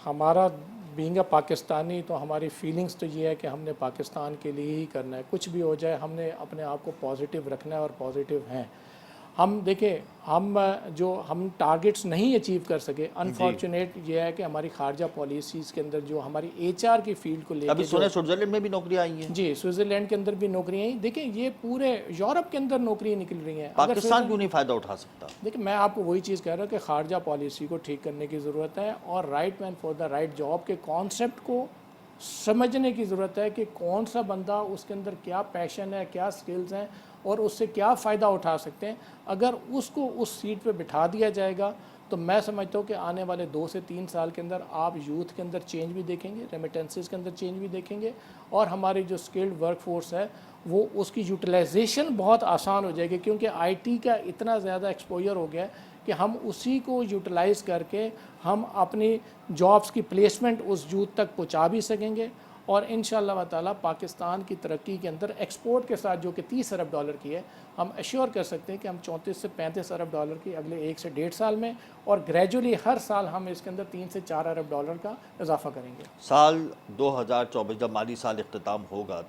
हमारा बीइंग अ पाकिस्तानी तो हमारी फीलिंग्स तो ये है कि हमने पाकिस्तान के लिए ही करना है। कुछ भी हो जाए हमने अपने आप को पॉजिटिव रखना है और पॉजिटिव हैं हम। देखें, हम टारगेट्स नहीं अचीव कर सके, अनफॉर्चुनेट ये है कि हमारी खारजा पॉलिसीज़ के अंदर जो हमारी एचआर की फील्ड को लेकर अभी सुने स्विट्जरलैंड में भी नौकरियां आई हैं। जी, स्विट्जरलैंड के अंदर भी नौकरियां आई। देखिए, ये पूरे यूरोप के अंदर नौकरियां निकल रही हैं। पाकिस्तान क्यों नहीं फ़ायदा उठा सकता? देखिए, मैं आपको वही चीज़ कह रहा हूँ कि खारजा पॉलिसी को ठीक करने की ज़रूरत है और right man for the right job के कॉन्सेप्ट को समझने की ज़रूरत है कि कौन सा बंदा, उसके अंदर क्या पैशन है, क्या स्किल्स हैं और उससे क्या फ़ायदा उठा सकते हैं। अगर उसको उस सीट पे बिठा दिया जाएगा तो मैं समझता हूँ कि आने वाले 2 से 3 साल के अंदर आप यूथ के अंदर चेंज भी देखेंगे, रेमिटेंसेस के अंदर चेंज भी देखेंगे और हमारी जो स्किल्ड वर्कफोर्स है वो उसकी यूटिलाइजेशन बहुत आसान हो जाएगी, क्योंकि आईटी का इतना ज़्यादा एक्सपोजर हो गया है कि हम उसी को यूटिलाइज़ करके हम अपनी जॉब्स की प्लेसमेंट उस यूथ तक पहुंचा भी सकेंगे। और इंशाअल्लाह ताला पाकिस्तान की तरक्की के अंदर एक्सपोर्ट के साथ जो कि 30 अरब डॉलर की है, हम एश्योर कर सकते हैं कि हम 34 से 35 अरब डॉलर की अगले 1 से 1.5 साल में, और ग्रेजुअली हर साल हम इसके अंदर 3 से 4 अरब डॉलर का इजाफा करेंगे। साल 2024 जब माली साल इख्तिताम होगा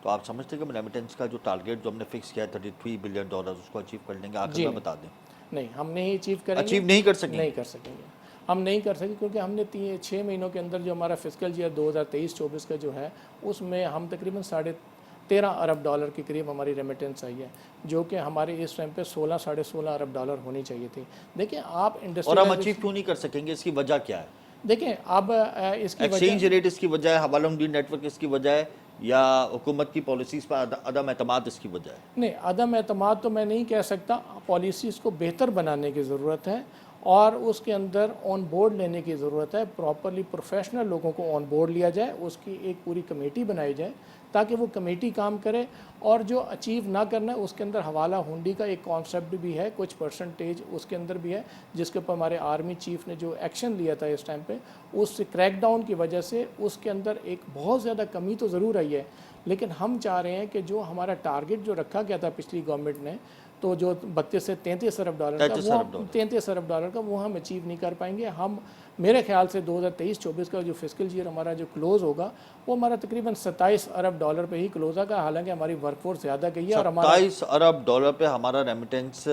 तो आप समझते हैं कि रेमिटेंस का जो टारगेट जो हमने फिक्स किया है $33 बिलियन उसको अचीव कर लेंगे? आखिर में बता दें। नहीं, हम नहीं अचीव करेंगे। अचीव नहीं कर सकेंगे? नहीं कर सकेंगे, हम नहीं कर सकेंगे, क्योंकि हमने 6 महीनों के अंदर जो हमारा फिस्कल ईयर 2023-24 का जो है उसमें हम तकरीबन 13.5 अरब डॉलर के करीब हमारी रेमिटेंस आई है, जो कि हमारे इस टाइम पे 16-16.5 अरब डॉलर होनी चाहिए थी। देखिए, आप इंडस्ट्री और हम अचीव क्यों नहीं कर सकेंगे, इसकी वजह क्या है? देखें, अब इसकी एक्सचेंज रेट इसकी वजह है, हवाला मंडी नेटवर्क इसकी वजह है, या हुकूमत की पॉलिसीज़ पर अदम एतमाद इसकी वजह है? नहीं, अदम एतमाद तो मैं नहीं कह सकता। पॉलिसीज़ को बेहतर बनाने की ज़रूरत है और उसके अंदर ऑन बोर्ड लेने की ज़रूरत है। प्रॉपरली प्रोफेशनल लोगों को ऑन बोर्ड लिया जाए, उसकी एक पूरी कमेटी बनाई जाए ताकि वो कमेटी काम करे। और जो अचीव ना करना है उसके अंदर हवाला हुंडी का एक कॉन्सेप्ट भी है, कुछ परसेंटेज उसके अंदर भी है, जिसके ऊपर हमारे आर्मी चीफ ने जो एक्शन लिया था इस टाइम पे, उस क्रैकडाउन की वजह से उसके अंदर एक बहुत ज़्यादा कमी तो ज़रूर आई है। लेकिन हम चाह रहे हैं कि जो हमारा टारगेट जो रखा गया था पिछली गवर्नमेंट ने, तो जो 32 से 33 अरब डॉलर का, वो 33 अरब डॉलर का वो हम अचीव नहीं कर पाएंगे। हम, मेरे ख्याल से 2023-24 का जो फिस्कल ईयर हमारा जो क्लोज़ होगा वो हमारा तकरीबन 27 अरब डॉलर पे ही क्लोज़ होगा। हालांकि हमारी वर्कफोर्स ज़्यादा गई है और हमारा 27 अरब डॉलर पे हमारा रेमिटेंस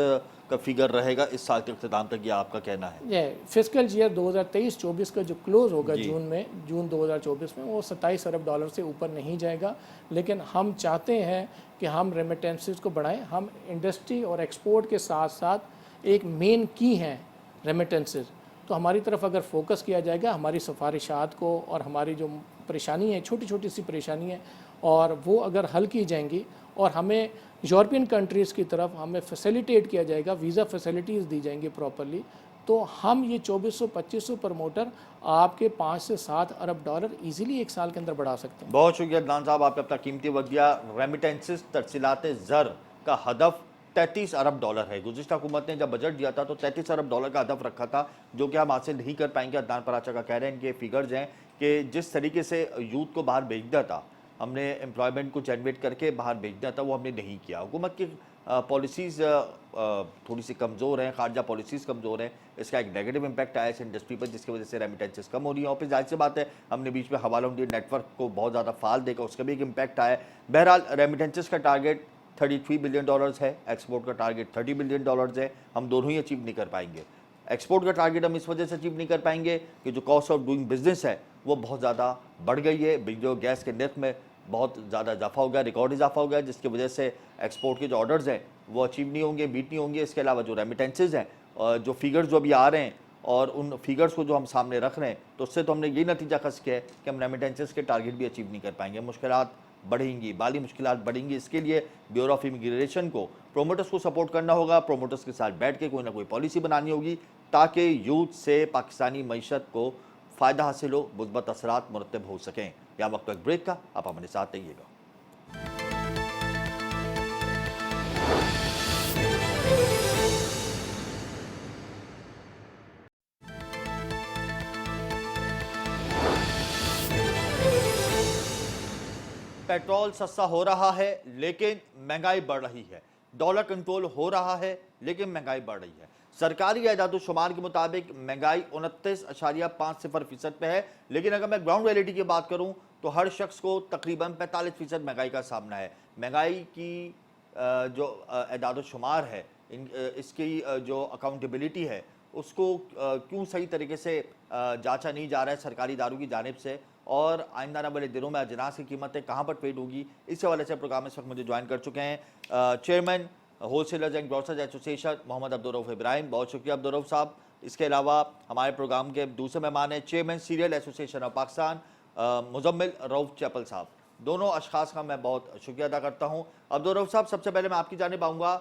का फिगर रहेगा इस साल के इख्तिताम तक, ये आपका कहना है? ये फिस्कल ईयर 2023-24 का जो क्लोज़ होगा जून 2024 में, वो 27 अरब डॉलर से ऊपर नहीं जाएगा। लेकिन हम चाहते हैं कि हम रेमिटेंसेस को बढ़ाएं। हम इंडस्ट्री और एक्सपोर्ट के साथ साथ एक मेन की हैं रेमिटेंसेस, तो हमारी तरफ अगर फोकस किया जाएगा हमारी सिफारिशात को और हमारी जो परेशानी है, छोटी छोटी सी परेशानी है, और वो अगर हल की जाएंगी और हमें यूरोपियन कंट्रीज़ की तरफ हमें फैसिलिटेट किया जाएगा, वीज़ा फैसिलिटीज़ दी जाएंगी प्रॉपरली, तो हम ये 2400-2500 प्रमोटर आपके 5 से 7 अरब डॉलर इजीली एक साल के अंदर बढ़ा सकते हैं। बहुत शुक्रिया अदनान साहब, आपने अपना कीमती वक्त दिया। रेमिटेंसेस तरसीलात ज़र का हदफ 33 अरब डॉलर है। गुज़िश्ता हुकूमत ने जब बजट दिया था तो 33 अरब डॉलर का हदफ रखा था, जो कि हम हासिल नहीं कर पाएंगे। अदनान पराचा का कह रहे हैं कि फिगर्स हैं कि जिस तरीके से यूथ को बाहर भेजना था, हमने एम्प्लॉयमेंट को जनरेट करके बाहर भेजना था, वो हमने नहीं किया। हुकूमत की पॉलिसीज़ थोड़ी सी कमज़ोर हैं, खारजा पॉलिसीज़ कमज़ोर हैं। इसका एक नेगेटिव इम्पैक्ट आया इस इंडस्ट्री पर, जिसकी वजह से रेमिटेंसेस कम हो रही हैं। और फिर जाहिर सी बात है, हमने बीच में हवाला मंडी नेटवर्क को बहुत ज़्यादा फाल देकर उसका भी एक इम्पैक्ट आया। बहरहाल रेमिटेंसेस का टारगेट 33 बिलियन डॉलर्स है, एक्सपोर्ट का टारगेट 30 बिलियन डॉलर्स है। हम दोनों ही अचीव नहीं कर पाएंगे। एक्सपोर्ट का टारगेट हम इस वजह से अचीव नहीं कर पाएंगे कि जो कॉस्ट ऑफ डूइंग बिजनेस है वो बहुत ज़्यादा बढ़ गई है। बिजली और गैस के नर्ख में बहुत ज़्यादा इजाफा हो गया, रिकॉर्ड इजाफा हो गया, जिसकी वजह से एक्सपोर्ट के जो ऑर्डर्स हैं वो अचीव नहीं होंगे, मीट नहीं होंगे। इसके अलावा जो रेमिटेंसेज हैं, जो फिगर्स जो अभी आ रहे हैं और उन फिगर्स को जो हम सामने रख रहे हैं, तो उससे तो हमने ये नतीजा खस किया है कि हम रेमिटेंसेज के टारगेट भी अचीव नहीं कर पाएंगे। मुश्किलात बढ़ेंगी, माली मुश्किलात बढ़ेंगी। इसके लिए ब्यूरो ऑफ इमिग्रेशन को प्रोमोटर्स को सपोर्ट करना होगा, प्रोमोटर्स के साथ बैठ के कोई ना कोई पॉलिसी बनानी होगी ताकि यूथ से पाकिस्तानी मईशत को फ़ायदा हासिल हो, मुस्बत असरात मुरतब हो सकें। या वक्त एक ब्रेक का, आप हमारे साथ रहिएगा। पेट्रोल सस्ता हो रहा है लेकिन महंगाई बढ़ रही है। डॉलर कंट्रोल हो रहा है लेकिन महंगाई बढ़ रही है। सरकारी एजाद-ओ-शुमार के मुताबिक महंगाई 29.50% पे है, लेकिन अगर मैं ग्राउंड रियलिटी की बात करूं तो हर शख्स को तकरीबन 45% महंगाई का सामना है। महंगाई की जो एजाद-ओ-शुमार है, इसकी जो अकाउंटेबिलिटी है, उसको क्यों सही तरीके से जांचा नहीं जा रहा है सरकारी इदारों की जानिब से, और आइंदा आने वाले दिनों में अजनास की कीमतें कहाँ पर ट्रेड होगी, इस हवाले से प्रोग्राम में इस वक्त मुझे ज्वाइन कर चुके हैं chairman wholesalers and grocers association Mohammad Abdurrauf Ibrahim. बहुत शुक्रिया अब्दुर्रऊफ साहब। इसके अलावा हमारे प्रोग्राम के दूसरे मेहमान हैं chairman cereal association of Pakistan Muzammil Rauf Chappal साहब। दोनों अशखास का मैं बहुत शुक्रिया अदा करता हूँ। अब्दुर्रऊफ साहब, सबसे पहले मैं आपकी जानिब आऊँगा।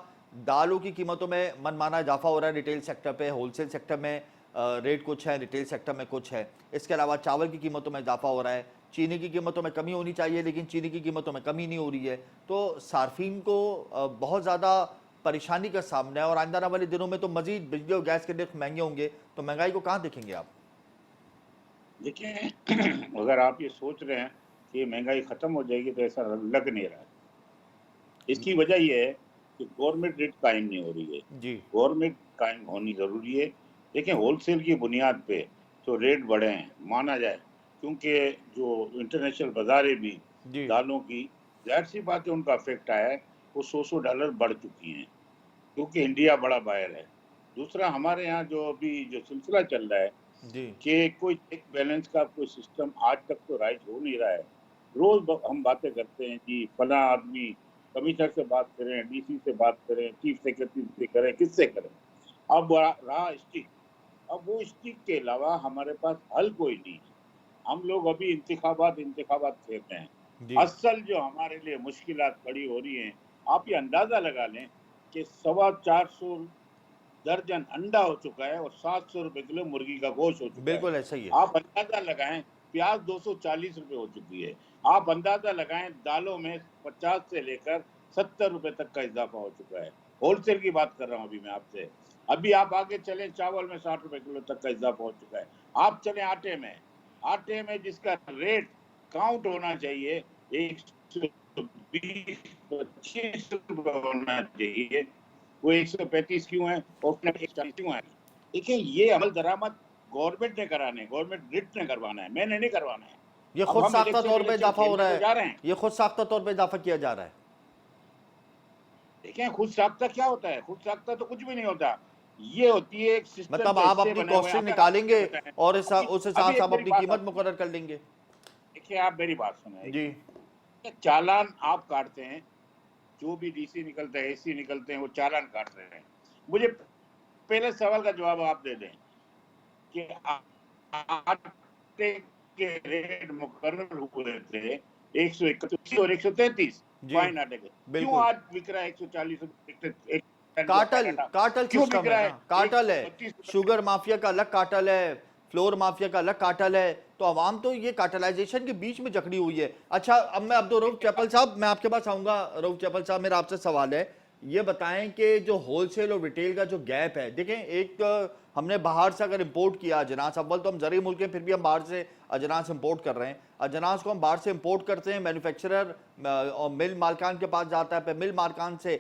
दालों की कीमतों में मनमाना इजाफा हो रहा है रिटेल सेक्टर पे, होलसेल सेक्टर में रेट कुछ है, रिटेल सेक्टर में कुछ है। इसके अलावा चावल की कीमतों में इजाफा हो रहा है, चीनी की कीमतों में कमी होनी चाहिए लेकिन चीनी की कीमतों में कमी नहीं हो रही है। तो सार्फिन को बहुत ज़्यादा परेशानी का सामना है और आइंदा आने वाले दिनों में तो मजीद बिजली और गैस के नर्ख महंगे होंगे, तो महंगाई को कहाँ देखेंगे आप? देखिए अगर आप ये सोच रहे हैं कि महंगाई ख़त्म हो जाएगी तो ऐसा लग नहीं रहा है। इसकी वजह ये है कि गवर्नमेंट रेट कायम नहीं हो रही है। जी, गवर्नमेंट कायम होनी ज़रूरी है। देखिए होलसेल की बुनियाद पे तो रेट बढ़े हैं, माना जाए, क्योंकि जो इंटरनेशनल बाज़ारें भी जी, दालों की, ज़ाहिर सी बात है उनका इफेक्ट आया है, वो $100 बढ़ चुकी हैं क्योंकि इंडिया बड़ा बायर है। दूसरा, हमारे यहाँ जो सिलसिला चल रहा है जी, कि कोई चेक बैलेंस का कोई सिस्टम आज तक तो राइज हो नहीं रहा है। रोज हम बातें करते हैं जी, फला आदमी कमिश्नर से बात करें, डीसी से बात करें, चीफ सेक्रेटरी से करें, किससे करें। अब रहा स्टिक। अब वो स्टिक के अलावा हमारे पास हल कोई नहीं है। हम लोग अभी इंतखाबात खेल रहे हैं। जी, असल जो हमारे लिए मुश्किलात खड़ी हो रही हैं, आप ये अंदाजा लगा लें कि 450 दर्जन अंडा हो चुका है और 700 रुपए किलो मुर्गी का गोश्त हो चुका है। बिल्कुल ऐसा ही है। आप अंदाजा लगाएं, प्याज 240 रुपए हो चुकी है। आप अंदाजा लगाएं, दालों में 50 से लेकर 70 रुपए तक का इजाफा हो चुका है। होलसेल की बात कर रहा हूं अभी मैं आपसे। अभी आप आगे चलें, चावल में 60 रुपए किलो तक का इजाफा हो चुका है। आप चलें आटे में जिसका रेट काउंट होना चाहिए 120-25 रुपए होना चाहिए, वो 135 क्यों है और 140 क्यों है। देखिए ये अमल दरामद गवर्नमेंट ने कराना है, गवर्नमेंट रिट ने करवाना है, मैंने नहीं करवाना है। ये अब खुद हम साख्ता तौर पे इजाफा हो रहा खेलने तो जा रहे है, हैं। ये खुद साख्ता तौर पे इजाफा किया जा रहा है। देखिए खुद साख्ता क्या होता है? खुद साख्ता तो कुछ भी नहीं होता। ये होती है एक सिस्टम मतलब जो आप हिस्से अपनी बने हुए हैं। कॉस्टिंग अगर आप निकालेंगे बताएं, और उस हिसाब अभी से एक आप मेरी अपनी बात कीमत आप मुकर्रर कर लेंगे। देखिए आप मेरी बात सुने। जी, चालान आप काटते हैं, जो भी डीसी निकलते हैं, एसी निकलते हैं, वो चालान काट रहे हैं। मुझे पहले सवाल का जवाब आप दे दें, कि आटे के रेट मुकर्रर हुए थे 131 और 133 जी फाइन आटे के, क्यों बिल्कुल। आज बिक रहा है 140 रुपए कार्टल कार्टल क्यों बिक सिस्टम है रहा ना, है कार्टल है। 132 शुगर माफिया का अलग कार्टल है, फ्लोर माफिया का अलग कार्टल है, तो अवाम तो ये कार्टलाइजेशन के बीच में जकड़ी हुई है। अच्छा, अब मैं अब तो रऊफ चैपल साहब, मैं आपके पास आऊंगा। रऊफ चैपल साहब, मेरा आपसे सवाल है, ये बताएं कि जो होलसेल और रिटेल का जो गैप है, देखें एक हमने बाहर से अगर इंपोर्ट किया अजनास, अव्वल तो हम ज़रूरी मुल्क हैं, फिर भी हम बाहर से अजनास इंपोर्ट कर रहे हैं। अजनास को हम बाहर से इंपोर्ट करते हैं, मैन्युफैक्चरर और मिल मालकान के पास जाता है, फिर मिल मालकान से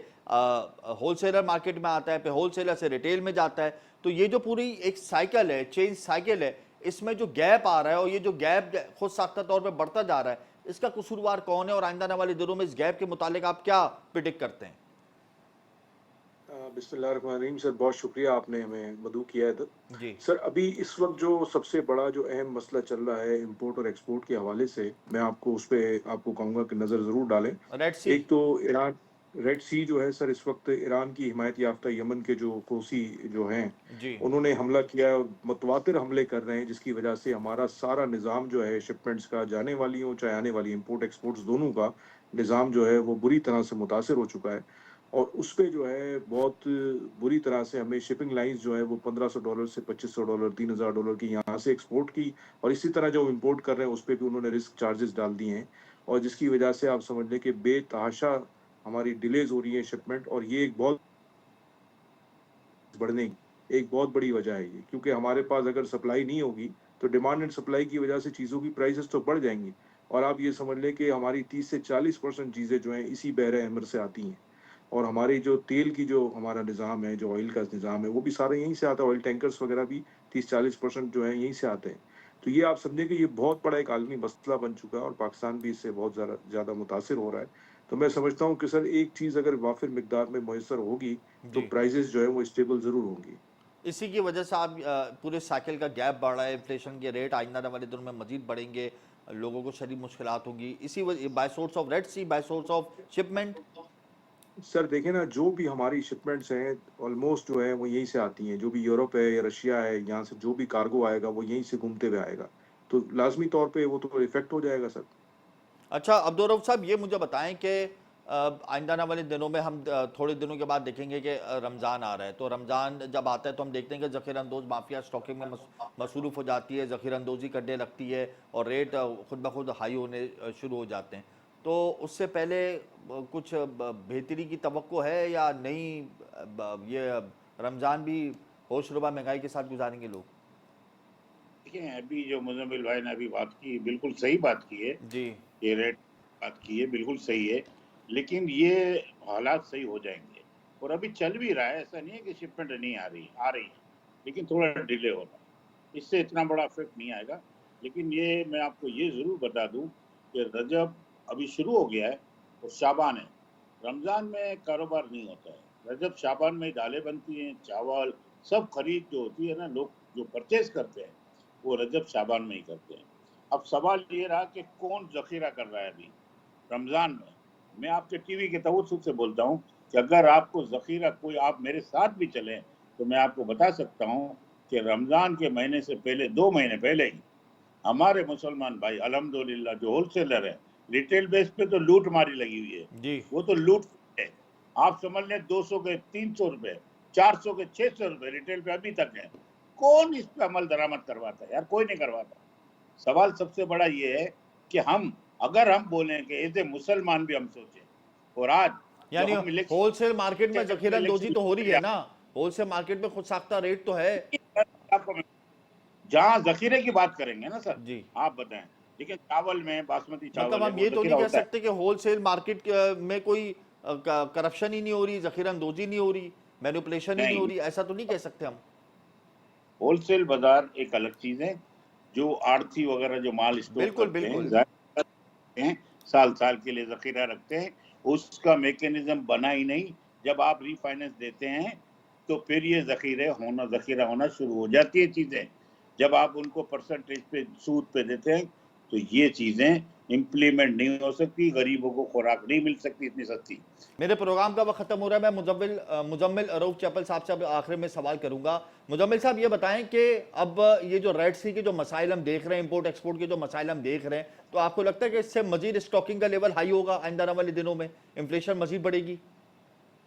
होलसेलर मार्केट में आता है, फिर होलसेलर से रिटेल में जाता है। तो ये जो पूरी एक साइकिल है, चेंज साइकिल है, इसमें जो गैप आ रहा है और ये जो गैप खुद साख्ता तौर पे बढ़ता जा रहा है, इसका कसूरवार कौन है और आइंदा आने वाले दिनों में इस गैप के मुतालिक आप क्या प्रिडिक्ट करते हैं? बिस्मिल्लाहिर्रहमानिर्रहीम। सर बहुत शुक्रिया, आपने हमें मदऊ किया है इधर। जी सर अभी इस वक्त जो सबसे बड़ा जो अहम मसला चल रहा है इंपोर्ट और एक्सपोर्ट के हवाले से, मैं आपको उस पर आपको कहूँगा कि नज़र ज़रूर डालें। रेड सी। एक तो ईरान, रेड सी जो है सर, इस वक्त ईरान की हिमायत याफ्ता यमन के जो कोसी जो हैं, जी उन्होंने हमला किया है और मुतवातिर हमले कर रहे हैं, जिसकी वजह से हमारा सारा निज़ाम जो है शिपमेंट्स का, जाने वाली हो चाहे आने वाली, इंपोर्ट एक्सपोर्ट्स दोनों का निज़ाम जो है वो बुरी तरह से मुतासर हो चुका है। और उस पे जो है बहुत बुरी तरह से हमें शिपिंग लाइंस जो है वो $1500 से $2500, $3000 की यहाँ से एक्सपोर्ट की, और इसी तरह जो इम्पोर्ट कर रहे हैं उस पर भी उन्होंने रिस्क चार्जेस डाल दिए हैं, और जिसकी वजह से आप समझ लें कि बेतहाशा हमारी डिलेज हो रही है शिपमेंट। और ये एक बहुत बढ़ने की एक बहुत बड़ी वजह है ये, क्योंकि हमारे पास अगर सप्लाई नहीं होगी तो डिमांड एंड सप्लाई की वजह से चीज़ों की प्राइसेस तो बढ़ जाएंगी। और आप ये समझ लें कि हमारी 30 से 40% चीज़ें जो हैं इसी बहरे अहमर से आती हैं। और हमारी जो तेल की जो हमारा निज़ाम है, जो ऑयल का निज़ाम है, वो भी सारा यहीं से आता है। ऑयल टैंकर्स वगैरह भी 30-40% जो है यहीं से आते हैं। तो ये आप समझें कि ये बहुत बड़ा एक आलमी मसला बन चुका है और पाकिस्तान भी इससे बहुत ज़्यादा मुतासिर हो रहा है। तो मैं समझता हूँ कि सर एक चीज़ अगर वाफिर मिकदार में मैसर होगी तो जी प्राइजेस जो है वो स्टेबल ज़रूर होंगी। इसी की वजह से आप पूरे साइकिल का गैप बढ़ रहा है, इन्फ्लेशन के रेट आइंदा आने वाले दिनों में मजीद बढ़ेंगे, लोगों को शदीद मुश्किलात होगी, इसी वजह by source of Red Sea, by source of shipment. Sir देखें ना, जो भी हमारी शिपमेंट्स हैं ऑलमोस्ट जो है वो यहीं से आती हैं। जो भी यूरोप है या रशिया है, यहाँ से जो भी कार्गो आएगा वो यहीं से घूमते हुए आएगा, तो लाजमी तौर पे वो तो इफेक्ट हो जाएगा सर। अच्छा अब्दुल रऊफ साहब, ये मुझे बताएं कि आइंदा आने वाले दिनों में हम थोड़े दिनों के बाद देखेंगे कि रमज़ान आ रहा है, तो रमज़ान जब आता है तो हम देखते हैं कि ज़ख़ीरा अंदोज़ माफिया स्टॉकिंग में मसरूफ़ हो जाती है, ज़ख़ीरा अंदोज़ी करने लगती है और रेट खुद ब खुद हाई होने शुरू हो जाते हैं। तो उससे पहले कुछ बेहतरी की तवक्को है या नहीं? ये रमज़ान भी होश रुबा महंगाई के साथ गुजारेंगे लोग? देखिए, अभी जो मुजम्मिल भाई ने अभी बात की, बिल्कुल सही बात की है। जी ये रेट बात की है, बिल्कुल सही है, लेकिन ये हालात सही हो जाएंगे और अभी चल भी रहा है। ऐसा नहीं है कि शिपमेंट नहीं आ रही है, लेकिन थोड़ा डिले हो रहा है। इससे इतना बड़ा इफेक्ट नहीं आएगा। लेकिन ये मैं आपको ये ज़रूर बता दूं कि रजब अभी शुरू हो गया है और शाबान है। रमज़ान में कारोबार नहीं होता है, रजब शाबान में दालें बनती हैं, चावल, सब खरीद जो होती है ना, लोग जो परचेज करते हैं वो रजब शाबान में ही करते हैं। अब सवाल ये रहा कि कौन ज़ख़ीरा कर रहा है अभी रमज़ान में। मैं आपके टीवी के तवज्जुह से बोलता हूँ कि अगर आपको ज़ख़ीरा कोई, आप मेरे साथ भी चलें तो मैं आपको बता सकता हूँ कि रमज़ान के महीने से पहले 2 महीने पहले ही हमारे मुसलमान भाई अल्हम्दुलिल्लाह जो होलसेलर है, रिटेल बेस पे तो लूट मारी लगी हुई है। जी वो तो लूट है। आप समझ लें 200 के 300 रुपए, 400 के 600 रुपए रिटेल पे अभी तक है। कौन इस पे अमल दरामद करवाता है यार? कोई नहीं करवाता। सवाल सबसे बड़ा ये है कि हम, अगर हम बोलें कि एज ए मुसलमान भी हम सोचें, और आज जो यानी हम इलेक्शन, होलसेल मार्केट में ज़ख़ीरा अंदोज़ी तो हो रही है ना, होलसेल मार्केट में खुद साख्ता रेट तो है। आपको जहाँ ज़ख़ीरे की बात करेंगे ना सर, जी आप बताएं, लेकिन चावल में बासमती मतलब चावल है हम वो ये तो ज़ख़ीरा नहीं कह होता है। सकते कि होलसेल मार्केट में कोई करप्शन ही नहीं हो रही, ज़ख़ीरा अंदोज़ी नहीं हो रही, मैनिपुलेशन ही नहीं हो नहीं, रही, ऐसा तो नहीं कह सकते हम। होलसेल बाजार एक अलग चीज है। जो आड़ती वगैरह जो माल स्टॉक बिल्कुल करते हैं, बिल्कुल। जाहिर करते हैं, साल साल के लिए जखीरा रखते हैं, उसका मैकेनिज्म बना ही नहीं। जब आप रीफाइनेंस देते हैं तो फिर ये जखीरा होना शुरू हो जाती है चीजें। जब आप उनको परसेंटेज पे सूद पे देते हैं तो ये चीजें इम्प्लीमेंट नहीं हो सकती, गरीबों को खुराक नहीं मिल सकती इतनी सस्ती। मेरे प्रोग्राम का वक्त खत्म हो रहा है। मैं मुजम्मिल रऊफ चैपल साहब से अब आखिर में सवाल करूंगा। मुजम्मिल साहब ये बताएं कि अब ये जो रेड सी के जो मसाइल हम देख रहे हैं, इंपोर्ट एक्सपोर्ट के जो मसाइल हम देख रहे हैं, तो आपको लगता है कि इससे मजीद स्टॉकिंग का लेवल हाई होगा आइंदा आने वाले दिनों में, इन्फ्लेशन मजीद बढ़ेगी?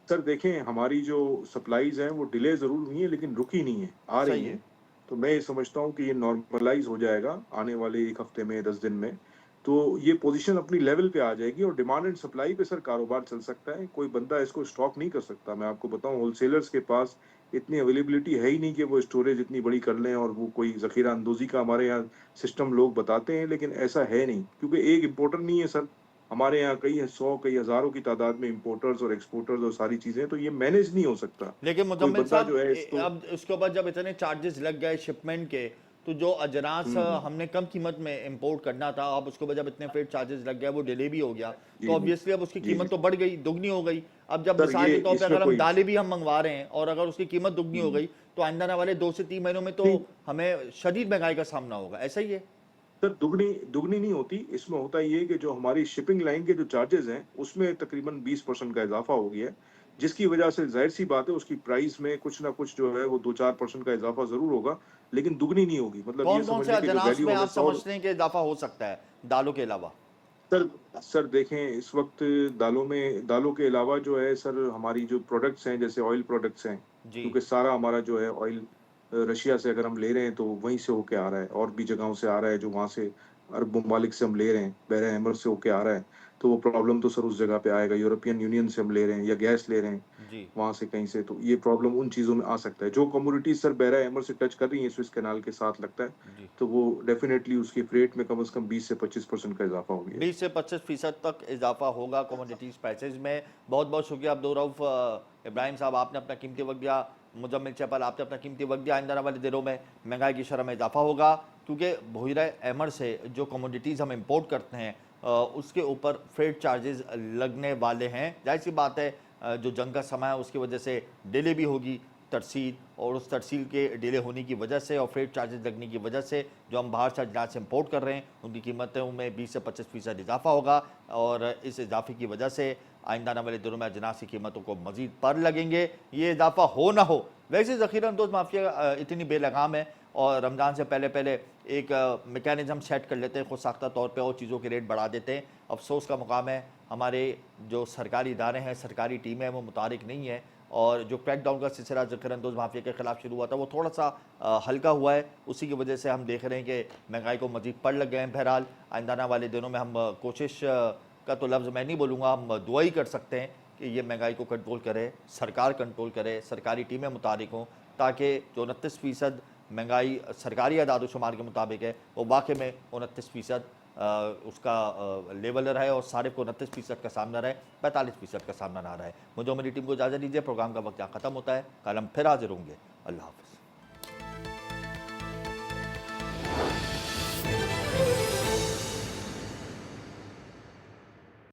सर देखें, हमारी जो सप्लाईज हैं वो डिले जरूर हुई है लेकिन रुकी नहीं है, आ रही सही है। हैं। तो मैं ये समझता हूँ कि ये नॉर्मलाइज हो जाएगा आने वाले एक हफ्ते में, 10 दिन में। तो ये पोजीशन अपनी लेवल पे आ जाएगी और डिमांड एंड सप्लाई पे सर कारोबार चल सकता है। कोई बंदा इसको स्टॉक नहीं कर सकता। मैं आपको बताऊं, होलसेलर्स के पास इतनी अवेलेबिलिटी है ही नहीं कि वो स्टोरेज इतनी बड़ी कर लें, और वो कोई जखीरा अंदोजी का हमारे यहाँ सिस्टम लोग बताते हैं, लेकिन ऐसा है नहीं, क्योंकि एक इम्पोर्टर नहीं है सर। हमारे यहाँ कई 100 कई हजारों की तादाद में इंपोर्टर्स और एक्सपोर्टर्स और सारी चीजें, तो ये मैनेज नहीं हो सकता। लेकिन कोई मुजम्मिल बंदा साहब जो है इसको अब इसके ऊपर जब इतने चार्जेस लग गए शिपमेंट के, तो जो अजनास हमने कम कीमत में इंपोर्ट करना था, अब उसके बाद जब इतने फ्रेट चार्जेस लग गए, वो डिले भी हो गया, जी तो जी ऑब्वियसली अब उसकी जी कीमत जी तो बढ़ गई, दुगनी हो गई। अब जब सर, मिसाल ये के तौर पे इसमें अगर हम कोई दालें भी हम मंगवा रहे हैं और अगर उसकी कीमत दुगनी हो गई, तो आइंदा आने वाले 2 से 3 महीनों में तो ठीक। हमें शदीद महंगाई का सामना होगा, ऐसा ही है? सर दुगनी दुगनी नहीं होती, इसमें होता ये है कि जो हमारी शिपिंग लाइन के जो चार्जेस हैं उसमें तकरीबन 20% का इजाफा हो गया है, जिसकी वजह से जाहिर सी बात है उसकी प्राइस में कुछ ना कुछ जो है वो 2-4% का इजाफा जरूर होगा, लेकिन दुगनी नहीं होगी। मतलब ये कौन कौन समझ से लें कि जो अजनास वैल्यू में हमें आप 100। समझते हैं कि इजाफा हो सकता है दालों के अलावा? सर सर देखें, इस वक्त दालों के अलावा जो है सर, हमारी जो प्रोडक्ट्स हैं जैसे ऑयल प्रोडक्ट्स हैं, जी। क्योंकि सारा हमारा जो है ऑयल रशिया से अगर हम ले रहे हैं तो वहीं से होके आ रहा है, और भी जगहों से आ रहा है, जो वहाँ से अरब ममालिक से हम ले रहे हैं, बहरे अहमर से होके आ रहा है, तो वो प्रॉब्लम तो सर उस जगह पे आएगा। यूरोपियन यूनियन से हम ले रहे हैं या गैस ले रहे हैं जी। वहाँ से कहीं से, तो ये प्रॉब्लम उन चीज़ों में आ सकता है। जो कमोडिटीज सर बहरा अहमर से टच कर रही है स्विस कैनाल के साथ, लगता है जी। तो वो डेफिनेटली उसकी फ्रेट में कम से कम 20 से 25% का इजाफा हो गया है। 20 से 25% तक इजाफा होगा कमोडिटीज़ प्राइसेस में। बहुत बहुत शुक्रिया अब्दुर्रऊफ इब्राहिम साहब, आपने अपना कीमती वक्त दिया। मुजम्मिल चैपल, आपने अपना कीमती वक्त दिया। आइंदा आने वाले दिनों में महंगाई की शरह में इजाफा होगा, क्योंकि बहिरा अहमर से जो कमोडिटीज़ हम इंपोर्ट करते हैं उसके ऊपर फ्रेट चार्जेस लगने वाले हैं। जाहिर सी बात है, जो जंग का समय है उसकी वजह से डिले भी होगी तरसील, और उस तरसील के डिले होने की वजह से और फ्रेट चार्जेस लगने की वजह से जो हम बाहर से अजनास से इम्पोर्ट कर रहे हैं उनकी कीमतों में 20 से 25% इजाफा होगा, और इस इजाफे की वजह से आइंदा आने वाले दिनों में अजनास की कीमतों को मजीद पर लगेंगे। ये इजाफा हो ना हो, वैसे ज़ख़ीरा अंदोज़ माफिया इतनी बेलगाम है, और रमज़ान से पहले पहले एक मेकानिज़म सेट कर लेते हैं खुद साख्ता तौर पर और चीज़ों के रेट बढ़ा देते हैं। अफसोस का मुकाम है हमारे जो सरकारी इदारे हैं, सरकारी टीमें हैं, वो मुतारिक नहीं है, और जो क्रैकडाउन का सिलसिला ज़ख़ीरा अंदोज़ माफिया के खिलाफ शुरू हुआ था वो थोड़ा सा हल्का हुआ है। उसी की वजह से हम देख रहे हैं कि महंगाई को मजीद पड़ लग गए हैं। बहरहाल आइंदा आने वाले दिनों में हम कोशिश का तो लफ्ज़ मैं नहीं बोलूँगा, हम दुआ ही कर सकते हैं कि ये महंगाई को कंट्रोल करे, सरकार कंट्रोल करे, सरकारी टीमें मुतारिक हों, ताकि जो 29% महंगाई सरकारी अदाद-ओ-शुमार के मुताबिक है वो वाकई में 29% उसका लेवल रहे, और सारे को 29% का सामना रहे, 45% का सामना ना रहे। मुझे और मेरी टीम को इजाज़त दीजिए। प्रोग्राम का वक्त यहाँ ख़त्म होता है। कल हम फिर हाजिर होंगे। अल्लाह हाफ़िज़।